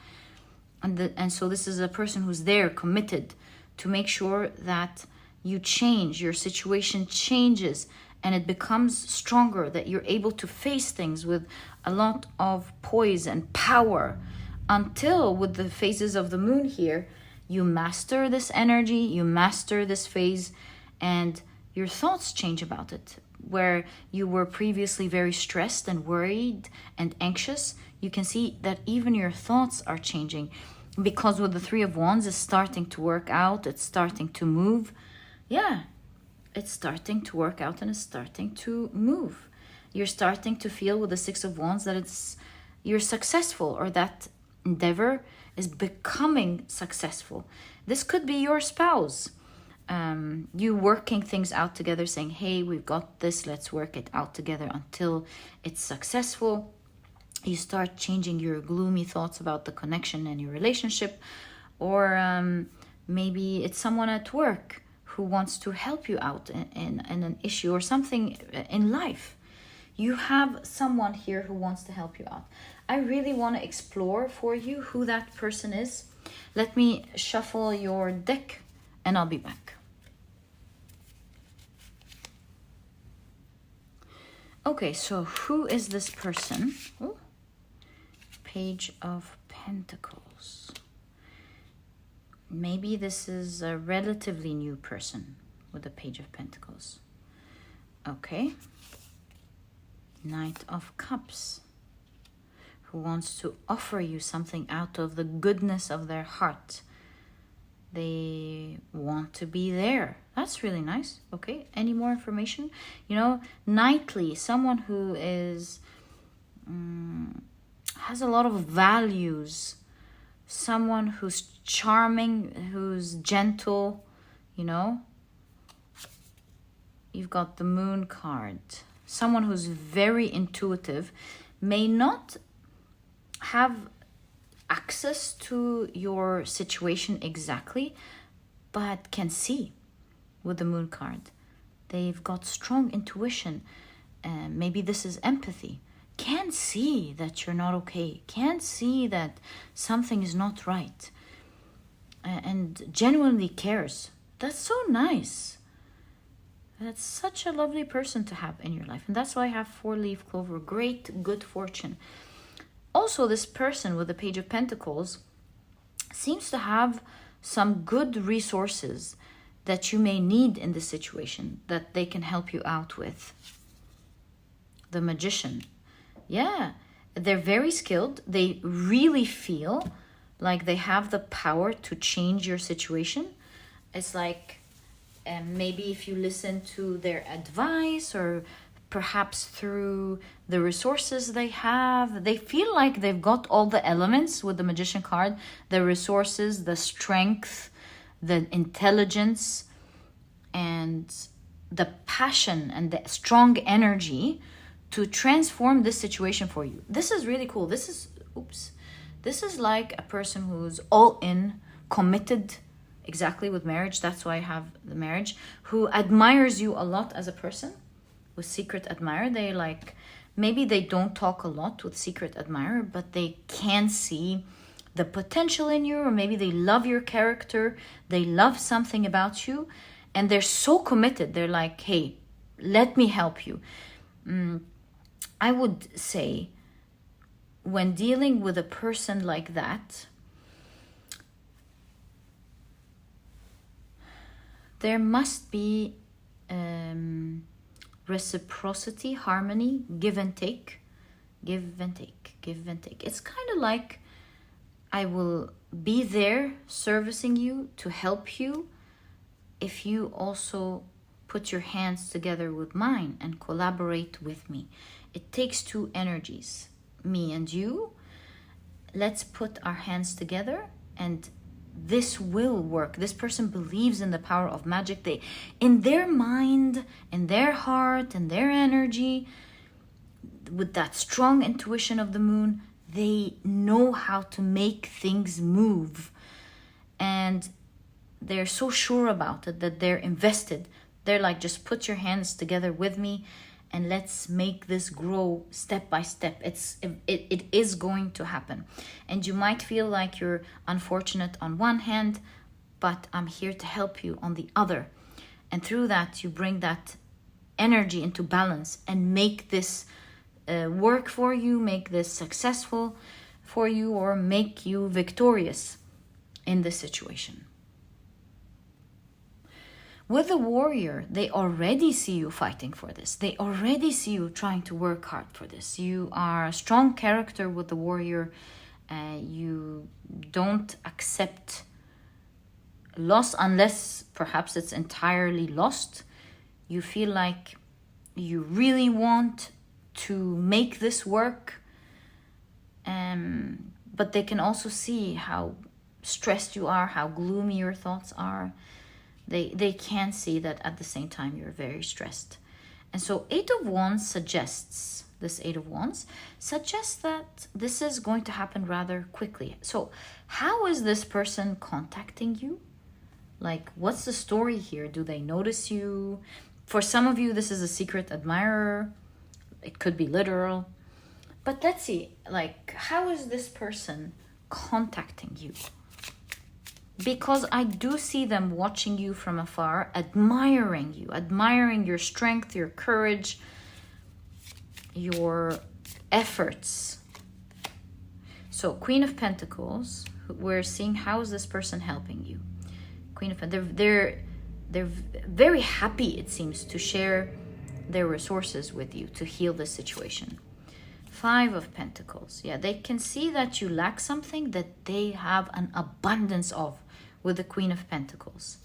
And so this is a person who's there, committed to make sure that you change, your situation changes, and it becomes stronger, that you're able to face things with a lot of poise and power, until with the phases of the moon here, you master this energy, you master this phase, and your thoughts change about it. Where you were previously very stressed and worried and anxious, you can see that even your thoughts are changing, because with the Three of Wands, it's starting to work out, it's starting to move. Yeah, it's starting to work out and it's starting to move. You're starting to feel with the Six of Wands that you're successful, or that endeavor is becoming successful. This could be your spouse. You working things out together, saying, hey, we've got this, let's work it out together until it's successful. You start changing your gloomy thoughts about the connection and your relationship. Or maybe it's someone at work who wants to help you out in an issue or something in life. You have someone here who wants to help you out. I really want to explore for you who that person is. Let me shuffle your deck and I'll be back. Okay, so who is this person? Ooh, Page of Pentacles. Maybe this is a relatively new person with the Page of Pentacles. Okay. Knight of Cups, who wants to offer you something out of the goodness of their heart. They want to be there. That's really nice. Okay, any more information? Knightly, someone who is has a lot of values, someone who's charming, who's gentle. You've got the Moon card. Someone who's very intuitive, may not have access to your situation exactly, but can see with the Moon card. They've got strong intuition. Maybe this is empathy. Can see that you're not okay. Can see that something is not right. And genuinely cares. That's so nice. That's such a lovely person to have in your life. And that's why I have 4-leaf clover. Great, good fortune. Also, this person with the Page of Pentacles seems to have some good resources that you may need in this situation, that they can help you out with. The Magician. Yeah, they're very skilled. They really feel like they have the power to change your situation. It's like, maybe if you listen to their advice, or perhaps through the resources they have, they feel like they've got all the elements with the Magician card, the resources, the strength, the intelligence, and the passion and the strong energy to transform this situation for you. This is really cool. This is like a person who's all in, committed, exactly with marriage. That's why I have the Marriage, who admires you a lot as a person. With Secret Admirer, maybe they don't talk a lot with Secret Admirer, but they can see the potential in you, or maybe they love your character, they love something about you, and they're so committed. They're like, hey, let me help you. I would say, when dealing with a person like that, there must be reciprocity, harmony, give and take. It's kind of like, I will be there servicing you to help you if you also put your hands together with mine and collaborate with me. It takes two energies, me and you. Let's put our hands together and this will work. This person believes in the power of magic. They, in their mind, in their heart, in their energy, with that strong intuition of the moon, they know how to make things move. And they're so sure about it that they're invested. They're like, just put your hands together with me and let's make this grow step by step. It is going to happen. And you might feel like you're unfortunate on one hand, but I'm here to help you on the other. And through that, you bring that energy into balance and make this work for you, make this successful for you, or make you victorious in this situation. With the warrior, they already see you fighting for this. They already see you trying to work hard for this. You are a strong character with the warrior. You don't accept loss unless perhaps it's entirely lost. You feel like you really want to make this work. But they can also see how stressed you are, how gloomy your thoughts are. They can see that at the same time you're very stressed. And so Eight of Wands suggests that this is going to happen rather quickly. So how is this person contacting you? Like, what's the story here? Do they notice you? For some of you, this is a secret admirer. It could be literal. But let's see, like, how is this person contacting you? Because I do see them watching you from afar, admiring you, admiring your strength, your courage, your efforts. So Queen of Pentacles, we're seeing how is this person helping you. Queen of Pentacles, they're very happy, it seems, to share their resources with you to heal this situation. Five of Pentacles, yeah, they can see that you lack something that they have an abundance of with the Queen of Pentacles.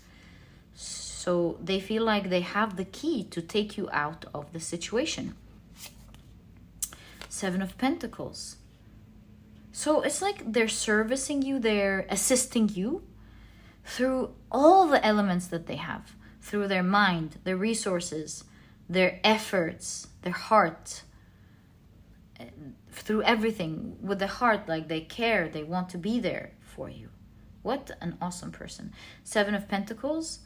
So they feel like they have the key to take you out of the situation. Seven of Pentacles. So it's like they're servicing you, they're assisting you through all the elements that they have, through their mind, their resources, their efforts, their heart, through everything. With the heart, like they care, they want to be there for you. What an awesome person. Seven of Pentacles,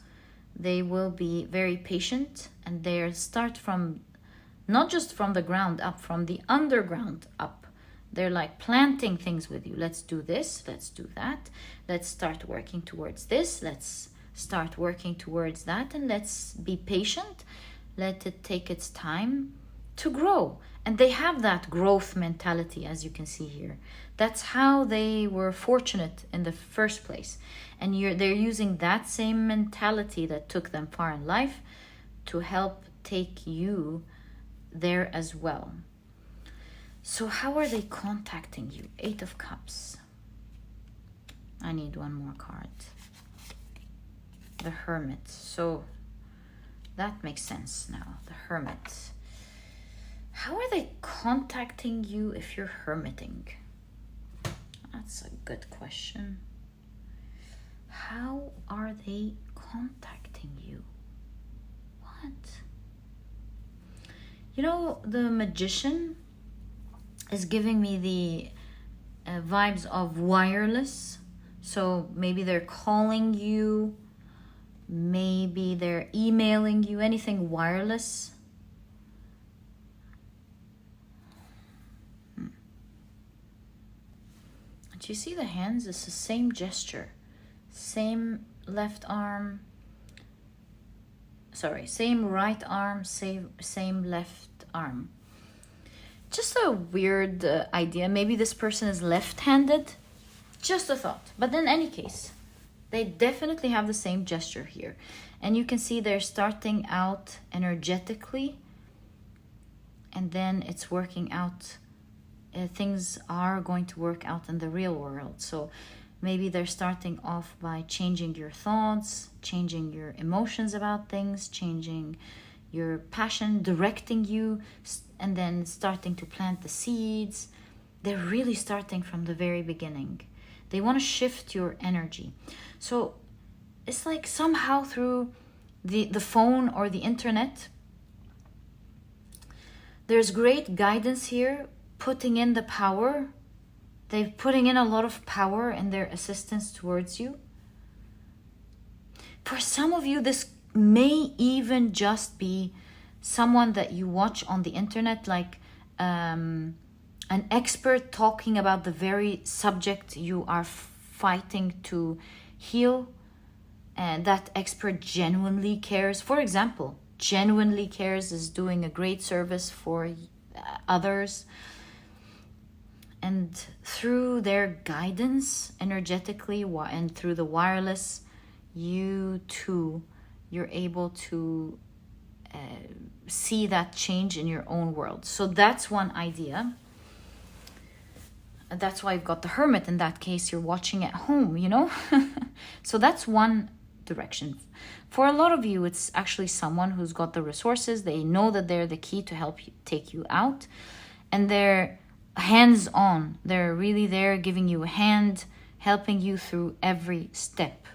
they will be very patient, and they start from, not just from the ground up, from the underground up. They're like planting things with you. Let's do this, let's do that. Let's start working towards this. Let's start working towards that. And let's be patient. Let it take its time to grow. And they have that growth mentality, as you can see here. That's how they were fortunate in the first place. And they're using that same mentality that took them far in life to help take you there as well. So how are they contacting you? Eight of Cups. I need one more card. The Hermit. So that makes sense now. The Hermit. How are they contacting you if you're hermiting? That's a good question. How are they contacting you? What? You know, the Magician is giving me the vibes of wireless. So maybe they're calling you, maybe they're emailing you, anything wireless. Do you see the hands? It's the same gesture. Same left arm. Sorry, same right arm, same left arm. Just a weird idea. Maybe this person is left-handed. Just a thought. But in any case, they definitely have the same gesture here. And you can see they're starting out energetically. And then it's working out. Things are going to work out in the real world. So maybe they're starting off by changing your thoughts, changing your emotions about things, changing your passion, directing you, and then starting to plant the seeds. They're really starting from the very beginning. They want to shift your energy. So it's like somehow through the phone or the internet, there's great guidance here, putting in the power. They're putting in a lot of power in their assistance towards you. For some of you, this may even just be someone that you watch on the internet, like an expert talking about the very subject you are fighting to heal. and that expert genuinely cares. For example, genuinely cares, is doing a great service for others. And through their guidance energetically and through the wireless, you too, you're able to see that change in your own world. So that's one idea. That's why you've got the hermit. In that case, you're watching at home, you know. So that's one direction. For a lot of you, it's actually someone who's got the resources. They know that they're the key to help you, take you out, and they're hands-on. They're really there, giving you a hand, helping you through every step.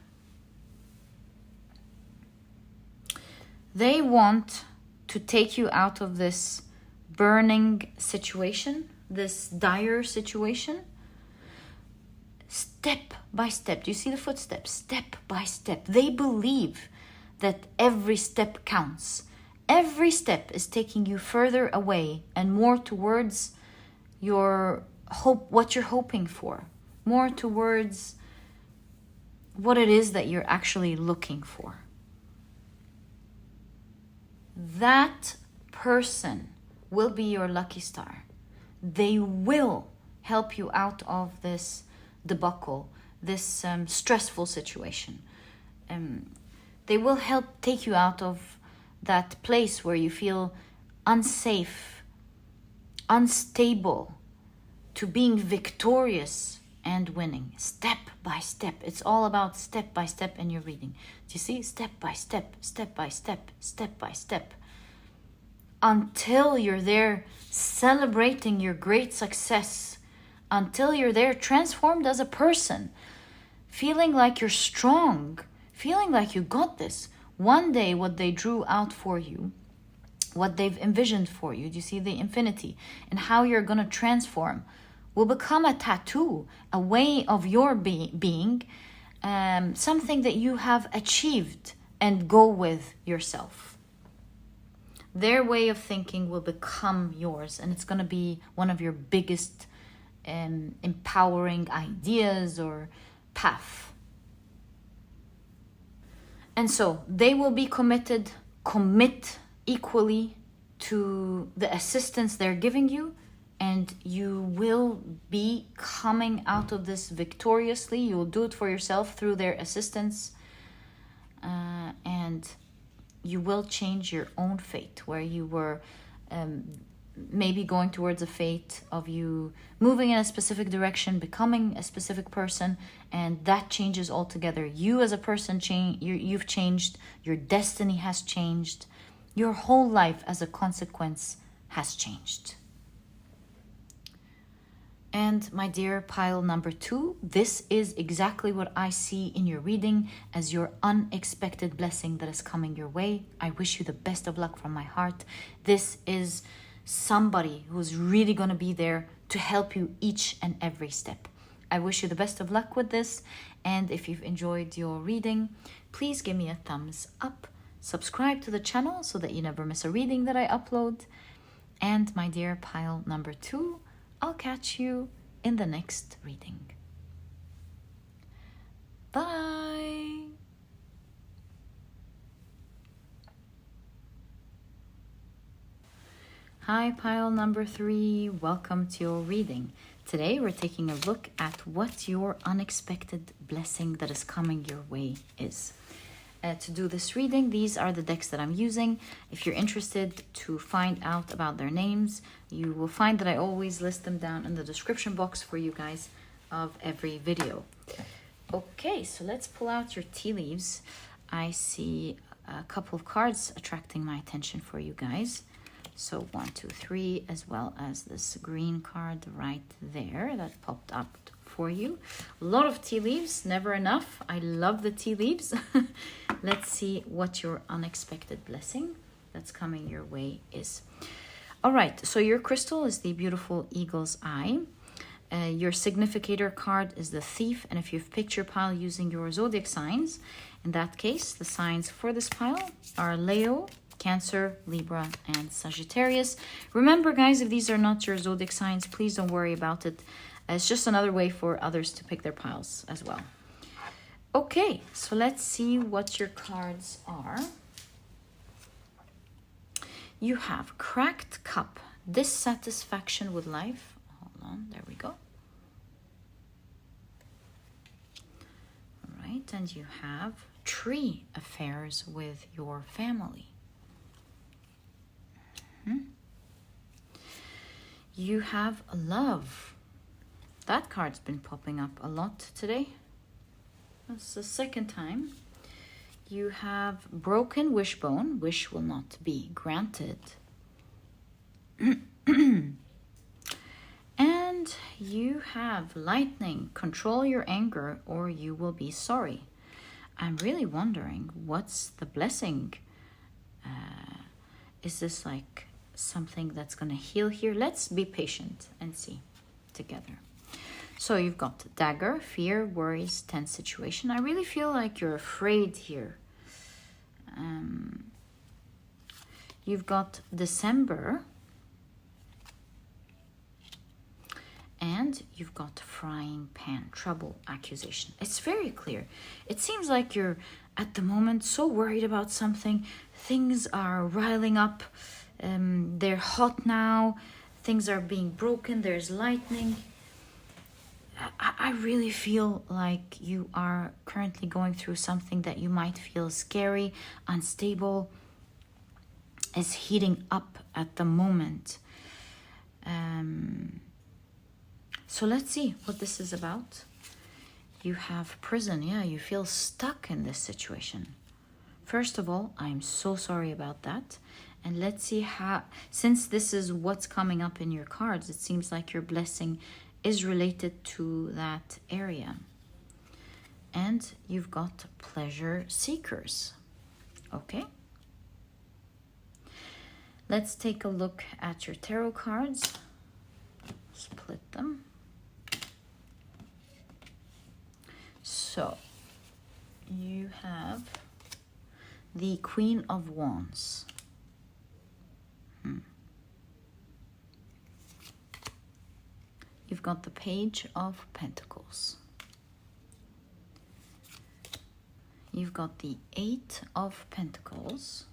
They want to take you out of this burning situation, this dire situation, step by step. Do you see the footsteps? Step by step. They believe that every step counts. Every step is taking you further away and more towards your hope, what you're hoping for, more towards what it is that you're actually looking for. That person will be your lucky star. They will help you out of this debacle, this stressful situation. They will help take you out of that place where you feel unsafe, unstable, to being victorious and winning, step by step. It's all about step by step in your reading. Do you see? Step by step, step by step, step by step. Until you're there celebrating your great success, until you're there transformed as a person, feeling like you're strong, feeling like you got this. One day what they drew out for you, what they've envisioned for you, do you see the infinity, and how you're going to transform, will become a tattoo, a way of your being, something that you have achieved and go with yourself. Their way of thinking will become yours, and it's going to be one of your biggest empowering ideas or path. And so they will be commit equally to the assistance they're giving you, and you will be coming out of this victoriously. You will do it for yourself through their assistance, and you will change your own fate, where you were maybe going towards a fate of you moving in a specific direction, becoming a specific person, and that changes altogether. You as a person, you've changed, your destiny has changed, your whole life as a consequence has changed. And my dear pile number 2, this is exactly what I see in your reading as your unexpected blessing that is coming your way. I wish you the best of luck from my heart. This is somebody who's really going to be there to help you each and every step. I wish you the best of luck with this. And if you've enjoyed your reading, please give me a thumbs up. Subscribe to the channel so that you never miss a reading that I upload. And my dear pile number 2, I'll catch you in the next reading. Bye! Hi, pile number 3. Welcome to your reading. Today we're taking a look at what your unexpected blessing that is coming your way is. To do this reading, these are the decks that I'm using. If you're interested to find out about their names, you will find that I always list them down in the description box for you guys of every video. Okay, so let's pull out your tea leaves. I see a couple of cards attracting my attention for you guys. So 1, 2, 3, as well as this green card right there that popped up for you. A lot of tea leaves, never enough. I love the tea leaves. Let's see what your unexpected blessing that's coming your way is. All right, so your crystal is the beautiful eagle's eye. Your significator card is the thief. And if you've picked your pile using your zodiac signs, in that case, the signs for this pile are Leo, Cancer, Libra, and Sagittarius. Remember, guys, if these are not your zodiac signs, please don't worry about it. It's just another way for others to pick their piles as well. Okay, so let's see what your cards are. You have Cracked Cup, dissatisfaction with life. Hold on, there we go. All right, and you have Tree, affairs with your family. You have Love. That card's been popping up a lot today. That's the second time. You have Broken Wishbone. Wish will not be granted. And you have Lightning. Control your anger or you will be sorry. I'm really wondering, what's the blessing? Is this like something that's going to heal here? Let's be patient and see together. So you've got Dagger, fear, worries, tense situation. I really feel like you're afraid here. You've got December. And you've got Frying Pan, trouble, accusation. It's very clear. It seems like you're at the moment so worried about something. Things are riling up. They're hot now. Things are being broken. There's lightning. I really feel like you are currently going through something that you might feel scary, unstable, is heating up at the moment. So let's see what this is about. You have prison. Yeah, you feel stuck in this situation. First of all, I'm so sorry about that. And let's see how, since this is what's coming up in your cards, it seems like your blessing is related to that area. And you've got pleasure seekers. Okay. Let's take a look at your tarot cards. Split them. So you have the Queen of Wands. You've got the Page of Pentacles. You've got the Eight of Pentacles,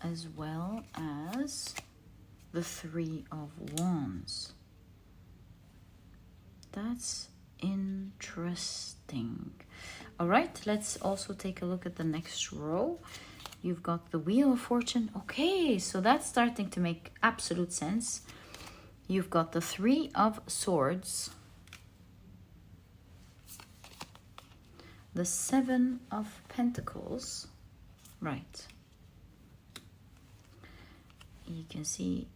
as well as the Three of Wands. That's interesting. All right, let's also take a look at the next row. You've got the Wheel of Fortune. Okay, so that's starting to make absolute sense. You've got the Three of Swords, the Seven of Pentacles, right. You can see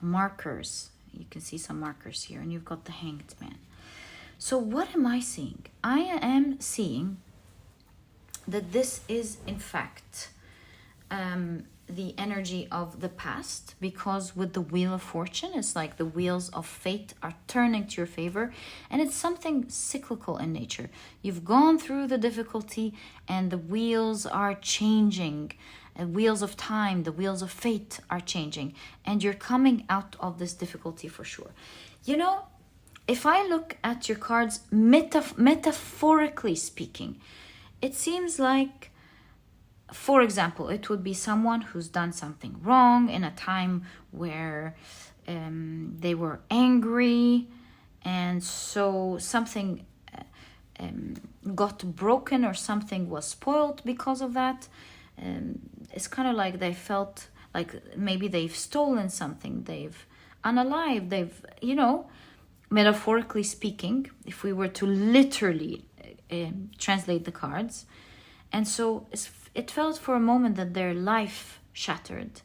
markers. You can see some markers here, and you've got the Hanged Man. So what am I seeing? I am seeing that this is, in fact, the energy of the past, because with the Wheel of Fortune, it's like the wheels of fate are turning to your favor, and it's something cyclical in nature. You've gone through the difficulty, and the wheels are changing. Wheels of time, the wheels of fate are changing, and you're coming out of this difficulty for sure. You know, if I look at your cards, metaphorically speaking, it seems like, for example, it would be someone who's done something wrong in a time where they were angry, and so something got broken or something was spoiled because of that. It's kind of like they felt like maybe they've stolen something, they've unalived, they've, you know, metaphorically speaking, if we were to literally translate the cards. And so it felt for a moment that their life shattered,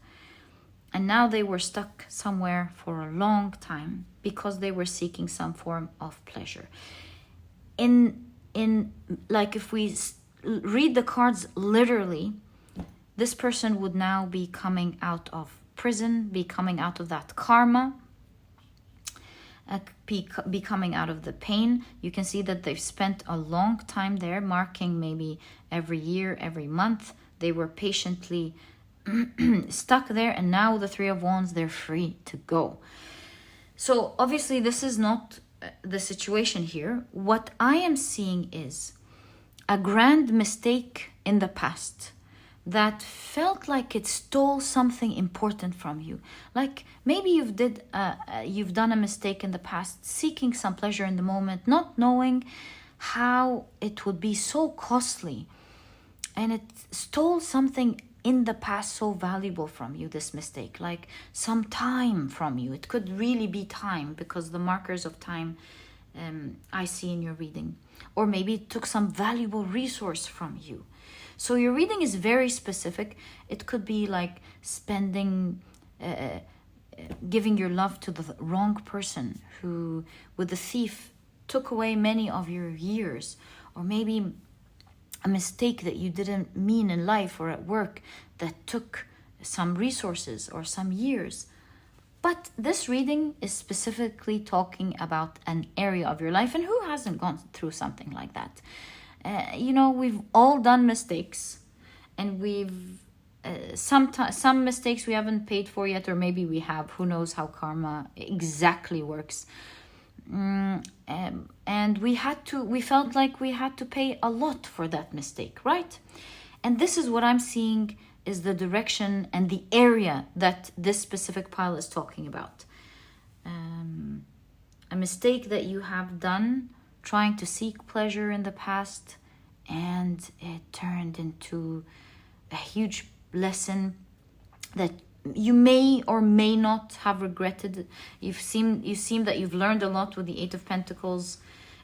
and now they were stuck somewhere for a long time because they were seeking some form of pleasure. In like, if we read the cards literally, this person would now be coming out of prison, be coming out of that karma, be coming out of the pain. You can see that they've spent a long time there, marking maybe every year, every month. They were patiently stuck there, and now the Three of Wands, they're free to go. So obviously this is not the situation here, what I am seeing is a grand mistake in the past that felt like it stole something important from you. Like maybe you've done a mistake in the past, seeking some pleasure in the moment, not knowing how it would be so costly, and it stole something in the past so valuable from you, this mistake, like some time from you. It could really be time, because the markers of time I see in your reading. Or maybe it took some valuable resource from you. So your reading is very specific. It could be like giving your love to the wrong person, who, with the thief, took away many of your years. Or maybe a mistake that you didn't mean in life or at work that took some resources or some years. But this reading is specifically talking about an area of your life, and who hasn't gone through something like that? We've all done mistakes, and we've some mistakes we haven't paid for yet, or maybe we have. Who knows how karma exactly works? And we felt like we had to pay a lot for that mistake, right? And this is what I'm seeing is the direction and the area that this specific pile is talking about. A mistake that you have done trying to seek pleasure in the past, and it turned into a huge lesson that you may or may not have regretted. You seem that you've learned a lot with the Eight of Pentacles.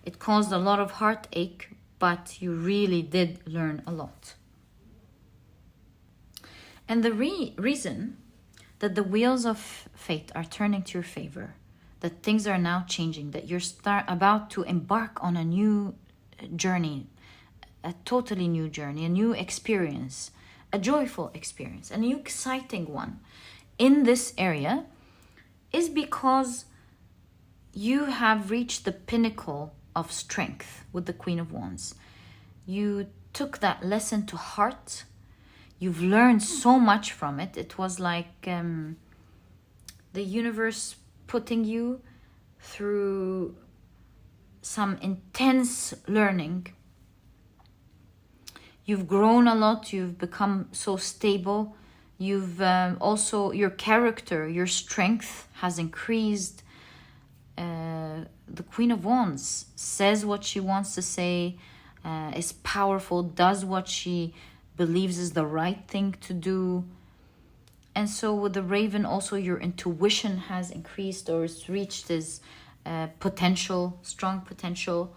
It caused a lot of heartache, but you really did learn a lot. And the reason that the wheels of fate are turning to your favor, that things are now changing, that you're about to embark on a new journey, a totally new journey, a new experience, a joyful experience, a new exciting one in this area, is because you have reached the pinnacle of strength with the Queen of Wands. You took that lesson to heart. You've learned so much from it. It was like the universe putting you through some intense learning. You've grown a lot. You've become so stable. You've also, your character, your strength has increased. The Queen of Wands says what she wants to say, is powerful, does what she believes is the right thing to do. And so with the Raven also, your intuition has increased, or it's reached its potential, strong potential.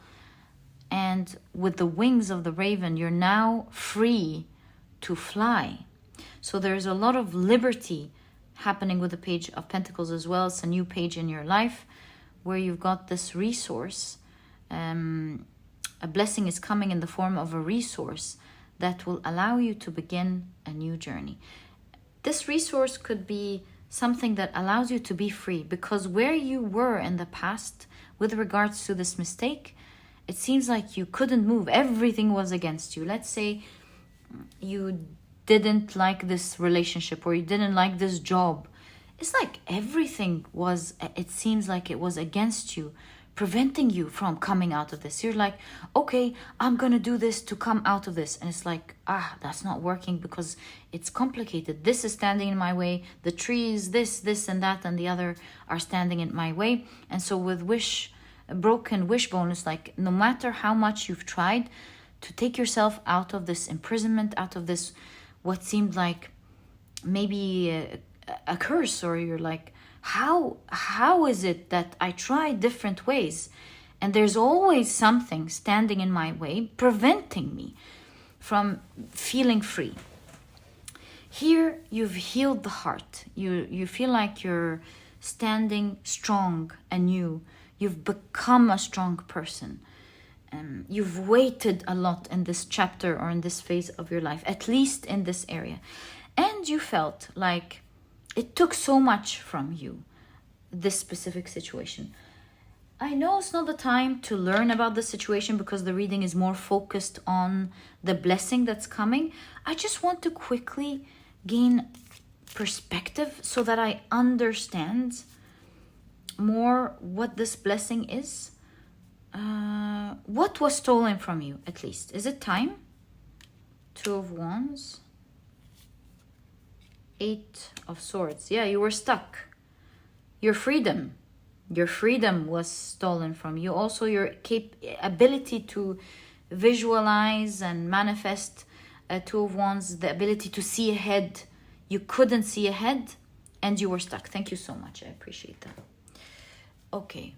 And with the wings of the Raven, you're now free to fly. So there's a lot of liberty happening with the Page of Pentacles as well. It's a new page in your life where you've got this resource. A blessing is coming in the form of a resource that will allow you to begin a new journey. This resource could be something that allows you to be free, because where you were in the past with regards to this mistake, it seems like you couldn't move. Everything was against you. Let's say you didn't like this relationship, or you didn't like this job. It's like everything was, it seems like it was against you, preventing you from coming out of this. You're like, okay, I'm gonna do this to come out of this. And it's like, that's not working because it's complicated. This is standing in my way. The trees, this and that and the other are standing in my way. And so with broken wishbone, it's like, no matter how much you've tried to take yourself out of this imprisonment, out of this, what seemed like maybe a curse, or you're like, how is it that I try different ways and there's always something standing in my way, preventing me from feeling free? Here you've healed the heart. You feel like you're standing strong anew. You've become a strong person. You've waited a lot in this chapter or in this phase of your life, at least in this area. And you felt like it took so much from you, this specific situation. I know it's not the time to learn about the situation because the reading is more focused on the blessing that's coming. I just want to quickly gain perspective so that I understand more what this blessing is. What was stolen from you, at least? Is it time? Two of Wands. Eight of Swords. Yeah, you were stuck. Your freedom. Your freedom was stolen from you. Also, your ability to visualize and manifest. Two of Wands, the ability to see ahead. You couldn't see ahead and you were stuck. Thank you so much. I appreciate that. Okay.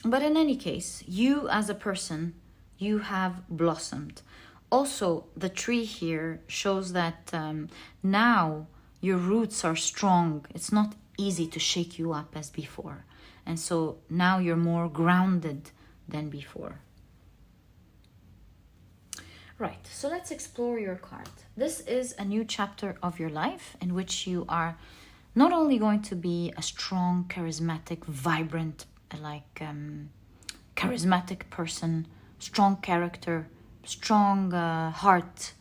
But in any case, you as a person, you have blossomed. Also, the tree here shows that now your roots are strong. It's not easy to shake you up as before. And so now you're more grounded than before. Right, so let's explore your card. This is a new chapter of your life in which you are not only going to be a strong, charismatic, vibrant, charismatic person, strong character, strong heart,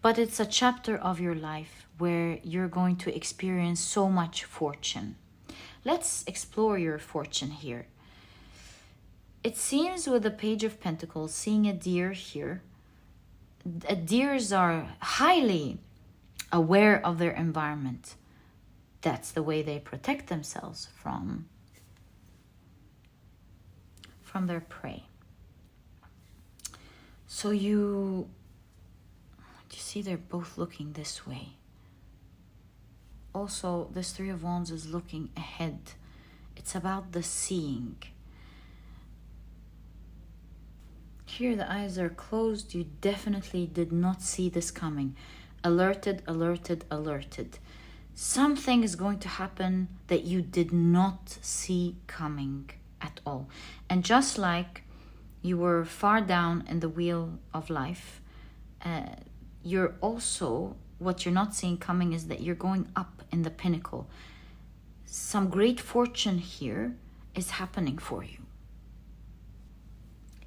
but it's a chapter of your life where you're going to experience so much fortune. Let's explore your fortune here. It seems with the Page of Pentacles, seeing a deer here, deers are highly aware of their environment. That's the way they protect themselves from their prey. So you see they're both looking this way. Also, this Three of Wands is looking ahead. It's about the seeing. Here the eyes are closed. You definitely did not see this coming. Alerted, alerted, alerted. Something is going to happen that you did not see coming at all. And just like you were far down in the wheel of life, you're also, what you're not seeing coming is that you're going up in the pinnacle. Some great fortune here is happening for you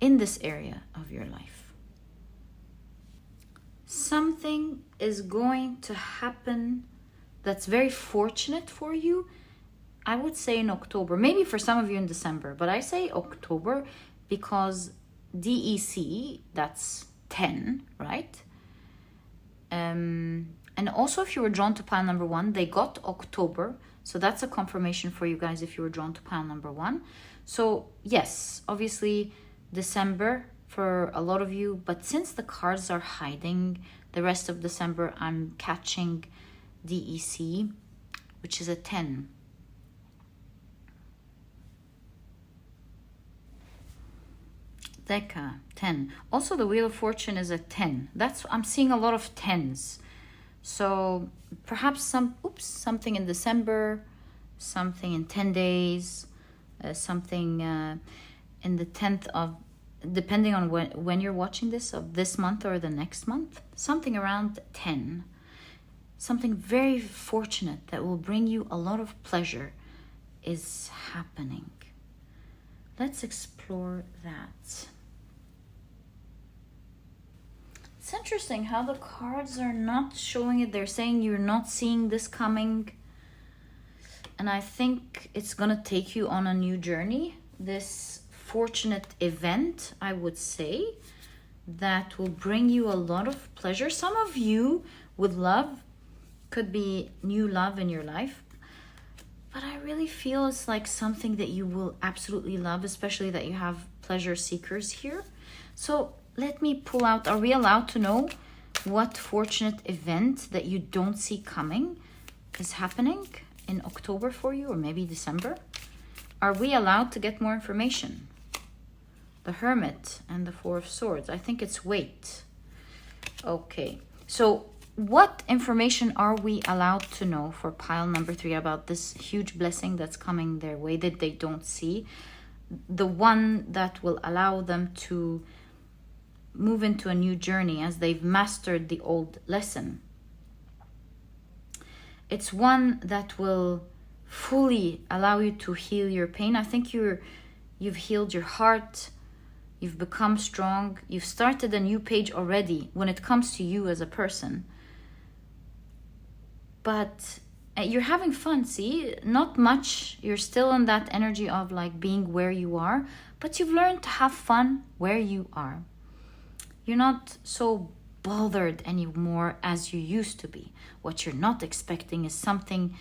in this area of your life. Something is going to happen that's very fortunate for you. I would say in October, maybe for some of you in December, but I say October because DEC, that's 10, right? And also if you were drawn to pile number 1, they got October. So that's a confirmation for you guys if you were drawn to pile number 1. So yes, obviously December for a lot of you, but since the cards are hiding the rest of December, I'm catching DEC, which is a 10. Deca, 10. Also the Wheel of Fortune is a 10. I'm seeing a lot of 10s. So perhaps something in December, something in 10 days, something in the 10th of, depending on when you're watching this, of this month or the next month, something around 10. Something very fortunate that will bring you a lot of pleasure is happening. Let's explore that. It's interesting how the cards are not showing it. They're saying you're not seeing this coming. And I think it's going to take you on a new journey. This fortunate event, I would say, that will bring you a lot of pleasure. Some of you with love, could be new love in your life. But I really feel it's like something that you will absolutely love, especially that you have pleasure seekers here. So let me pull out, are we allowed to know what fortunate event that you don't see coming is happening in October for you, or maybe December? Are we allowed to get more information? The Hermit and the Four of Swords. I think it's wait. Okay, so what information are we allowed to know for pile number 3 about this huge blessing that's coming their way that they don't see? The one that will allow them to move into a new journey as they've mastered the old lesson. It's one that will fully allow you to heal your pain. I think you've healed your heart. You've become strong. You've started a new page already when it comes to you as a person. But You're having fun, see? Not much. You're still in that energy of like being where you are, but you've learned to have fun where you are. You're not so bothered anymore as you used to be. What you're not expecting is something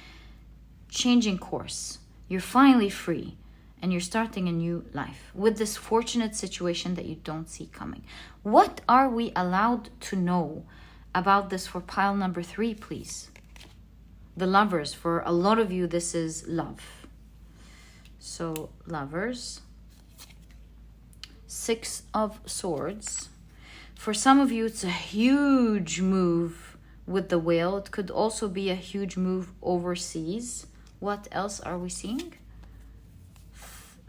changing course. You're finally free and you're starting a new life with this fortunate situation that you don't see coming. What are we allowed to know about this for pile number 3, please? The Lovers. For a lot of you, this is love. So, Lovers. 6 of Swords. For some of you, it's a huge move with the Whale. It could also be a huge move overseas. What else are we seeing?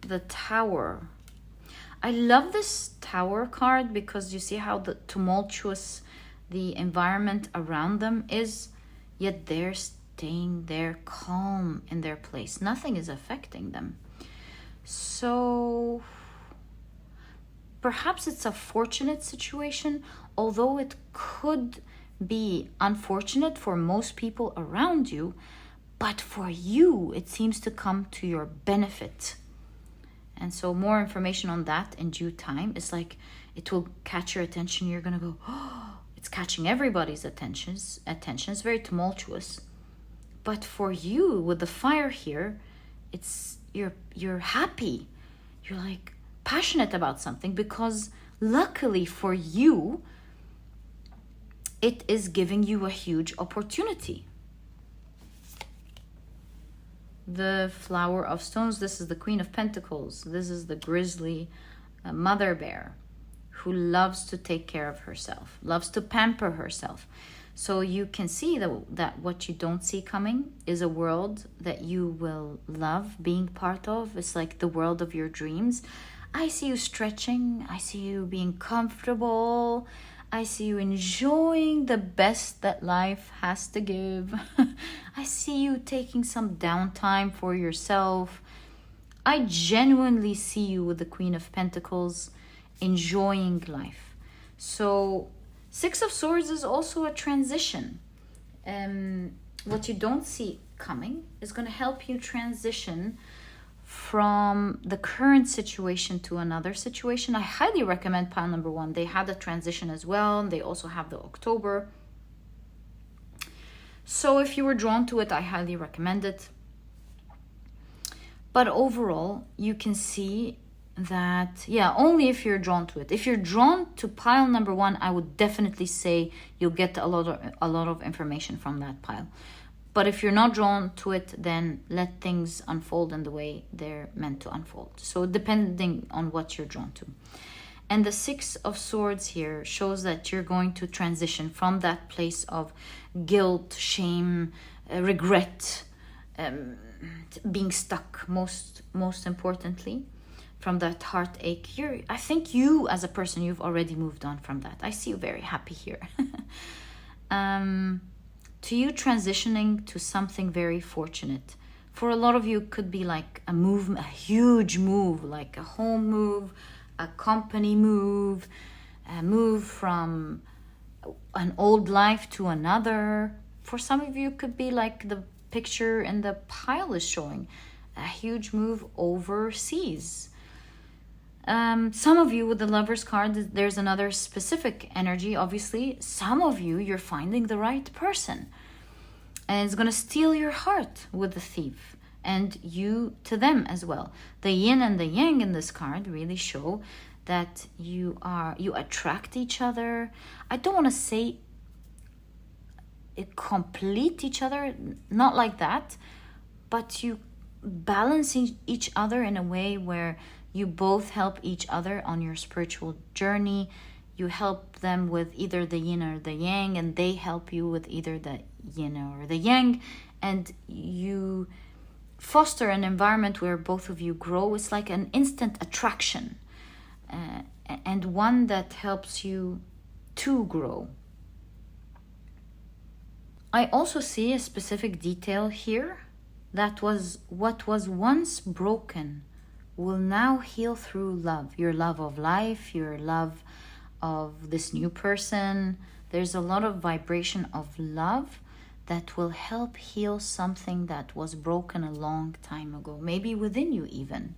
The Tower. I love this Tower card because you see how the tumultuous the environment around them is, yet they're staying there calm in their place. Nothing is affecting them. So perhaps it's a fortunate situation, although it could be unfortunate for most people around you, but for you, it seems to come to your benefit. And so more information on that in due time. It's like it will catch your attention. You're going to go, oh, it's catching everybody's attention. It's very tumultuous. But for you, with the Fire here, it's you're happy. You're like passionate about something because luckily for you, it is giving you a huge opportunity. The Flower of Stones, this is the Queen of Pentacles. This is the grizzly mother bear who loves to take care of herself, loves to pamper herself. So you can see that what you don't see coming is a world that you will love being part of. It's like the world of your dreams. I see you stretching. I see you being comfortable. I see you enjoying the best that life has to give. I see you taking some downtime for yourself. I genuinely see you with the Queen of Pentacles enjoying life. So 6 of Swords is also a transition. What you don't see coming is going to help you transition from the current situation to another situation. I highly recommend pile number 1. They had a transition as well. They also have the October. So if you were drawn to it, I highly recommend it. But overall, you can see that, yeah, only if you're drawn to it. If you're drawn to pile number 1, I would definitely say you'll get a lot of information from that pile. But if you're not drawn to it, then let things unfold in the way they're meant to unfold. So depending on what you're drawn to. And the 6 of Swords here shows that you're going to transition from that place of guilt, shame, regret, being stuck, most importantly, from that heartache. I think you as a person, you've already moved on from that. I see you very happy here. To you transitioning to something very fortunate. For a lot of you, it could be like a move, a huge move, like a home move, a company move, a move from an old life to another. For some of you, it could be like the picture in the pile is showing, a huge move overseas. Some of you with the Lover's card, there's another specific energy. Obviously, some of you, you're finding the right person. And it's going to steal your heart with the Thief. And you to them as well. The yin and the yang in this card really show that you attract each other. I don't want to say complete each other, not like that. But you balance each other in a way where you both help each other on your spiritual journey. You help them with either the yin or the yang, and they help you with either the yin or the yang. And you foster an environment where both of you grow. It's like an instant attraction, and one that helps you to grow. I also see a specific detail here. That was what was once broken will now heal through love. Your love of life, your love of this new person. There's a lot of vibration of love that will help heal something that was broken a long time ago, maybe within you even.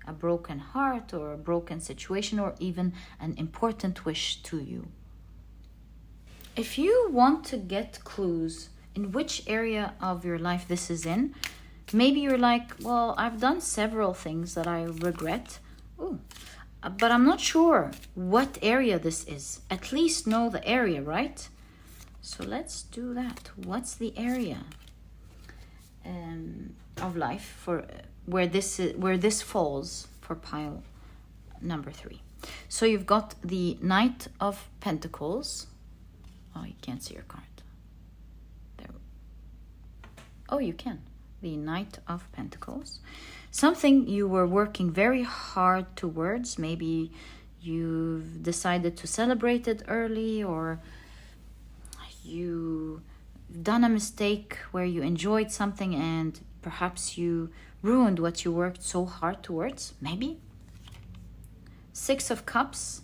A broken heart or a broken situation or even an important wish to you. If you want to get clues in which area of your life this is in, maybe you're like, well, I've done several things that I regret. But I'm not sure what area this is. At least know the area, right? So let's do that. What's the area of life for where this falls for pile number 3? So you've got the Knight of Pentacles. Oh, you can't see your card. There. Oh, you can. The Knight of Pentacles. Something you were working very hard towards. Maybe you've decided to celebrate it early, or you've done a mistake where you enjoyed something and perhaps you ruined what you worked so hard towards. Maybe. 6 of Cups.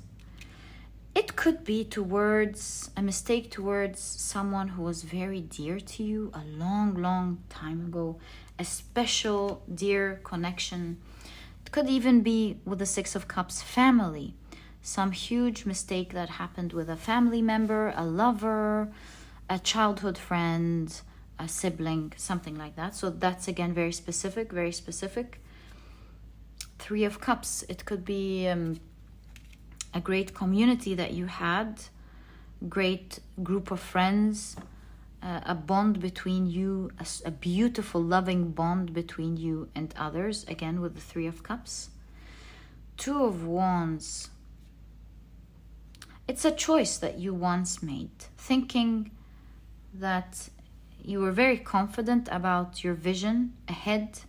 It could be towards a mistake towards someone who was very dear to you a long, long time ago. A special, dear connection. It could even be with the 6 of Cups, family. Some huge mistake that happened with a family member, a lover, a childhood friend, a sibling, something like that. So that's again very specific, very specific. 3 of Cups. It could be a great community that you had, great group of friends, a bond between you, a beautiful, loving bond between you and others, again with the 3 of Cups. 2 of Wands. It's a choice that you once made, thinking that you were very confident about your vision ahead.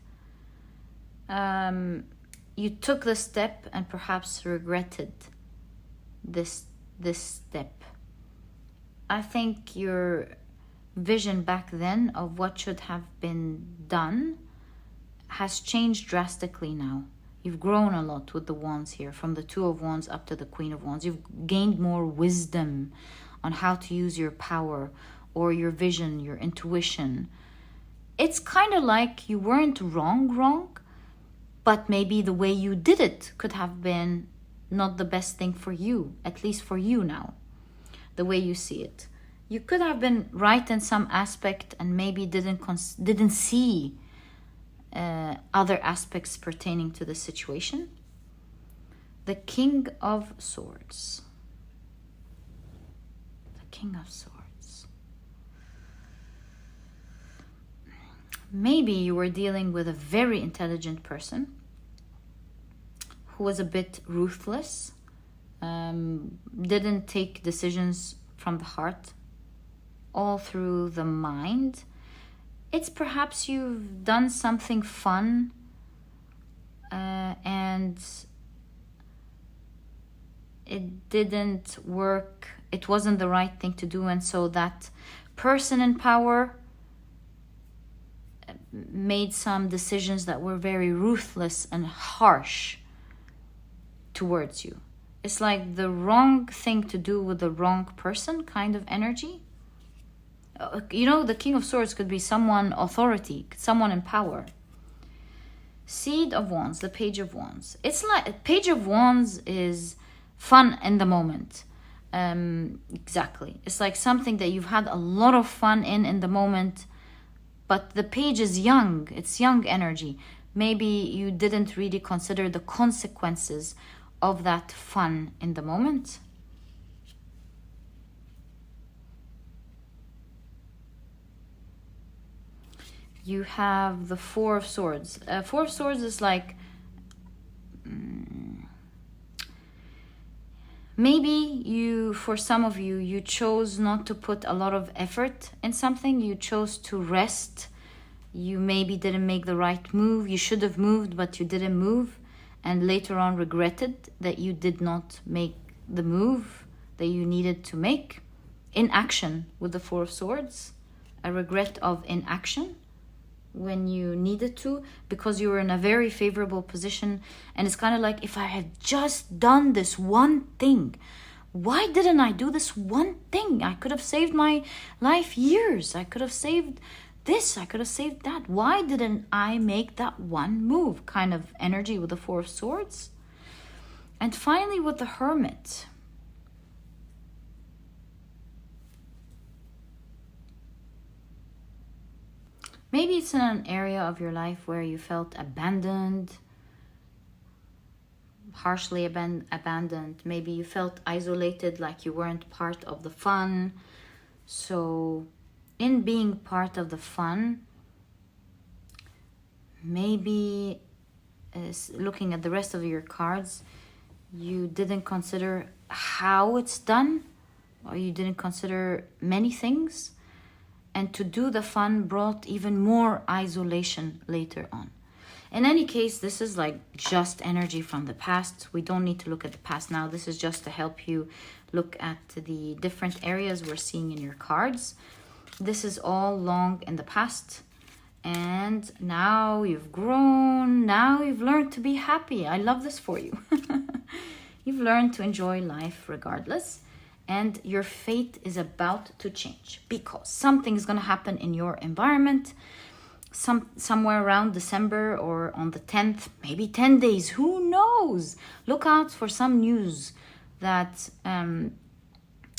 You took the step and perhaps regretted this step. I think your vision back then of what should have been done has changed drastically now. You've grown a lot with the Wands here, from the 2 of Wands up to the Queen of Wands. You've gained more wisdom on how to use your power or your vision, your intuition. It's kind of like you weren't wrong, but maybe the way you did it could have been not the best thing for you, at least for you now, the way you see it. You could have been right in some aspect and maybe didn't see other aspects pertaining to the situation. The King of Swords. The King of Swords. Maybe you were dealing with a very intelligent person who was a bit ruthless, didn't take decisions from the heart, all through the mind. It's perhaps you've done something fun and it didn't work. It wasn't the right thing to do, and so that person in power made some decisions that were very ruthless and harsh towards you. It's like the wrong thing to do with the wrong person kind of energy. You know, the King of Swords could be someone authority, someone in power. Seed of Wands, the Page of Wands. It's like Page of Wands is fun in the moment. Exactly. It's like something that you've had a lot of fun in the moment, but the page is young. It's young energy. Maybe you didn't really consider the consequences of that fun in the moment. You have the Four of Swords. 4 of Swords is like maybe for some of you, you chose not to put a lot of effort in something. You chose to rest. You maybe didn't make the right move. You should have moved, but you didn't move. And later on regretted that you did not make the move that you needed to make. Inaction with the 4 of Swords. A regret of inaction when you needed to, because you were in a very favorable position. And it's kind of like, if I had just done this one thing, Why didn't I do this one thing? I could have saved my life years. I could have saved this. I could have saved that. Why didn't I make that one move? Kind of energy with the Four of Swords. And finally with the Hermit. Maybe it's in an area of your life where you felt abandoned, harshly abandoned. Maybe you felt isolated, like you weren't part of the fun. So in being part of the fun, maybe looking at the rest of your cards, you didn't consider how it's done, or you didn't consider many things. And to do the fun brought even more isolation later on. In any case, this is like just energy from the past. We don't need to look at the past now. This is just to help you look at the different areas we're seeing in your cards. This is all long in the past. And now you've grown. Now you've learned to be happy. I love this for you. You've learned to enjoy life regardless. And your fate is about to change because something is going to happen in your environment somewhere around December or on the 10th, maybe 10 days, who knows? Look out for some news that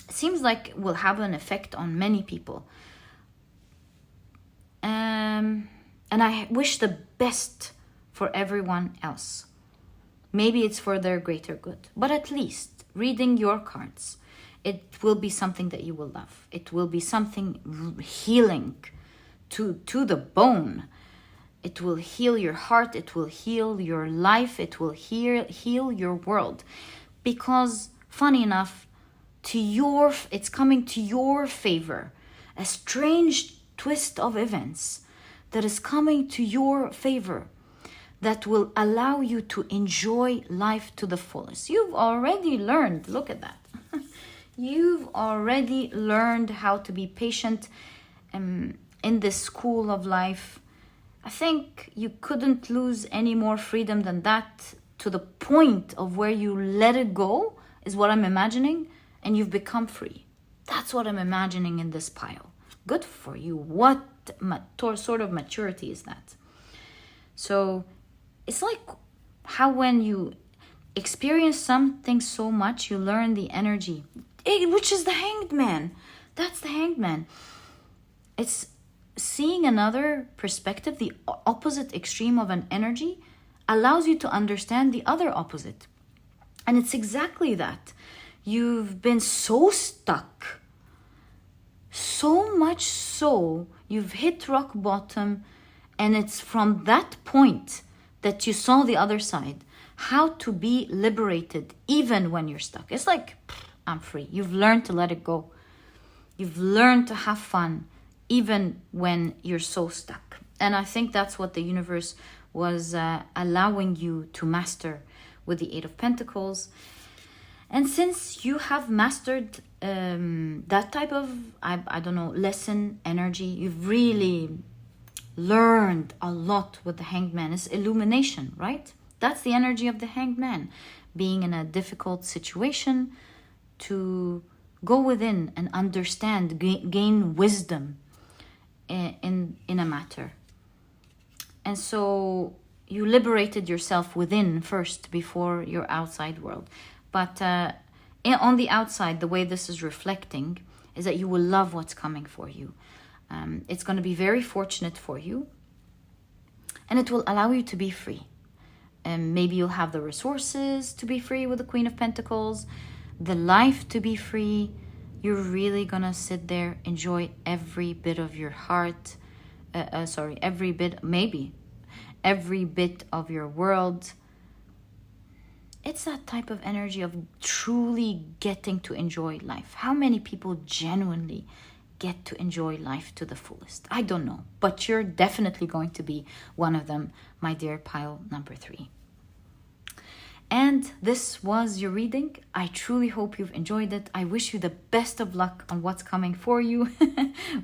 seems like will have an effect on many people. And I wish the best for everyone else. Maybe it's for their greater good, but at least reading your cards, it will be something that you will love. It will be something healing to the bone. It will heal your heart. It will heal your life. It will heal your world. Because, funny enough, it's coming to your favor. A strange twist of events that is coming to your favor that will allow you to enjoy life to the fullest. You've already learned, look at that. You've already learned how to be patient in this school of life. I think you couldn't lose any more freedom than that, to the point of where you let it go, is what I'm imagining, and you've become free. That's what I'm imagining in this pile. Good for you. What sort of maturity is that? So it's like how when you experience something so much, you learn the energy, which is the Hanged Man. That's the Hanged Man. It's seeing another perspective, the opposite extreme of an energy, allows you to understand the other opposite. And it's exactly that. You've been so stuck, so much so, you've hit rock bottom, and it's from that point that you saw the other side, how to be liberated even when you're stuck. It's like, I'm free. You've learned to let it go. You've learned to have fun even when you're so stuck. And I think that's what the universe was allowing you to master with the Eight of Pentacles. And since you have mastered that type of, I don't know, lesson, energy, you've really learned a lot with the Hanged Man. It's illumination, right? That's the energy of the Hanged Man. Being in a difficult situation, to go within and understand, gain wisdom in a matter. And so you liberated yourself within first before your outside world. But on the outside, the way this is reflecting is that you will love what's coming for you. It's going to be very fortunate for you. And it will allow you to be free. And maybe you'll have the resources to be free with the Queen of Pentacles, the life to be free. You're really going to sit there, enjoy every bit of your heart. Every bit of your world. It's that type of energy of truly getting to enjoy life. How many people genuinely get to enjoy life to the fullest? I don't know, but you're definitely going to be one of them, my dear pile number 3. And this was your reading. I truly hope you've enjoyed it. I wish you the best of luck on what's coming for you.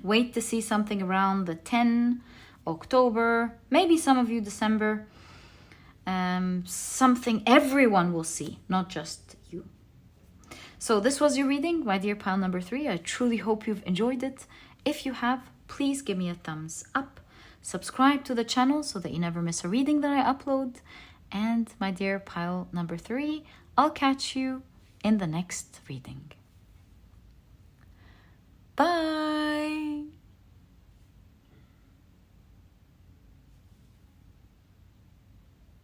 Wait to see something around the 10 October, maybe some of you December. Something everyone will see, not just you. So this was your reading, my dear pile number 3. I truly hope you've enjoyed it. If you have, please give me a thumbs up. Subscribe to the channel so that you never miss a reading that I upload. And my dear pile number 3, I'll catch you in the next reading. Bye!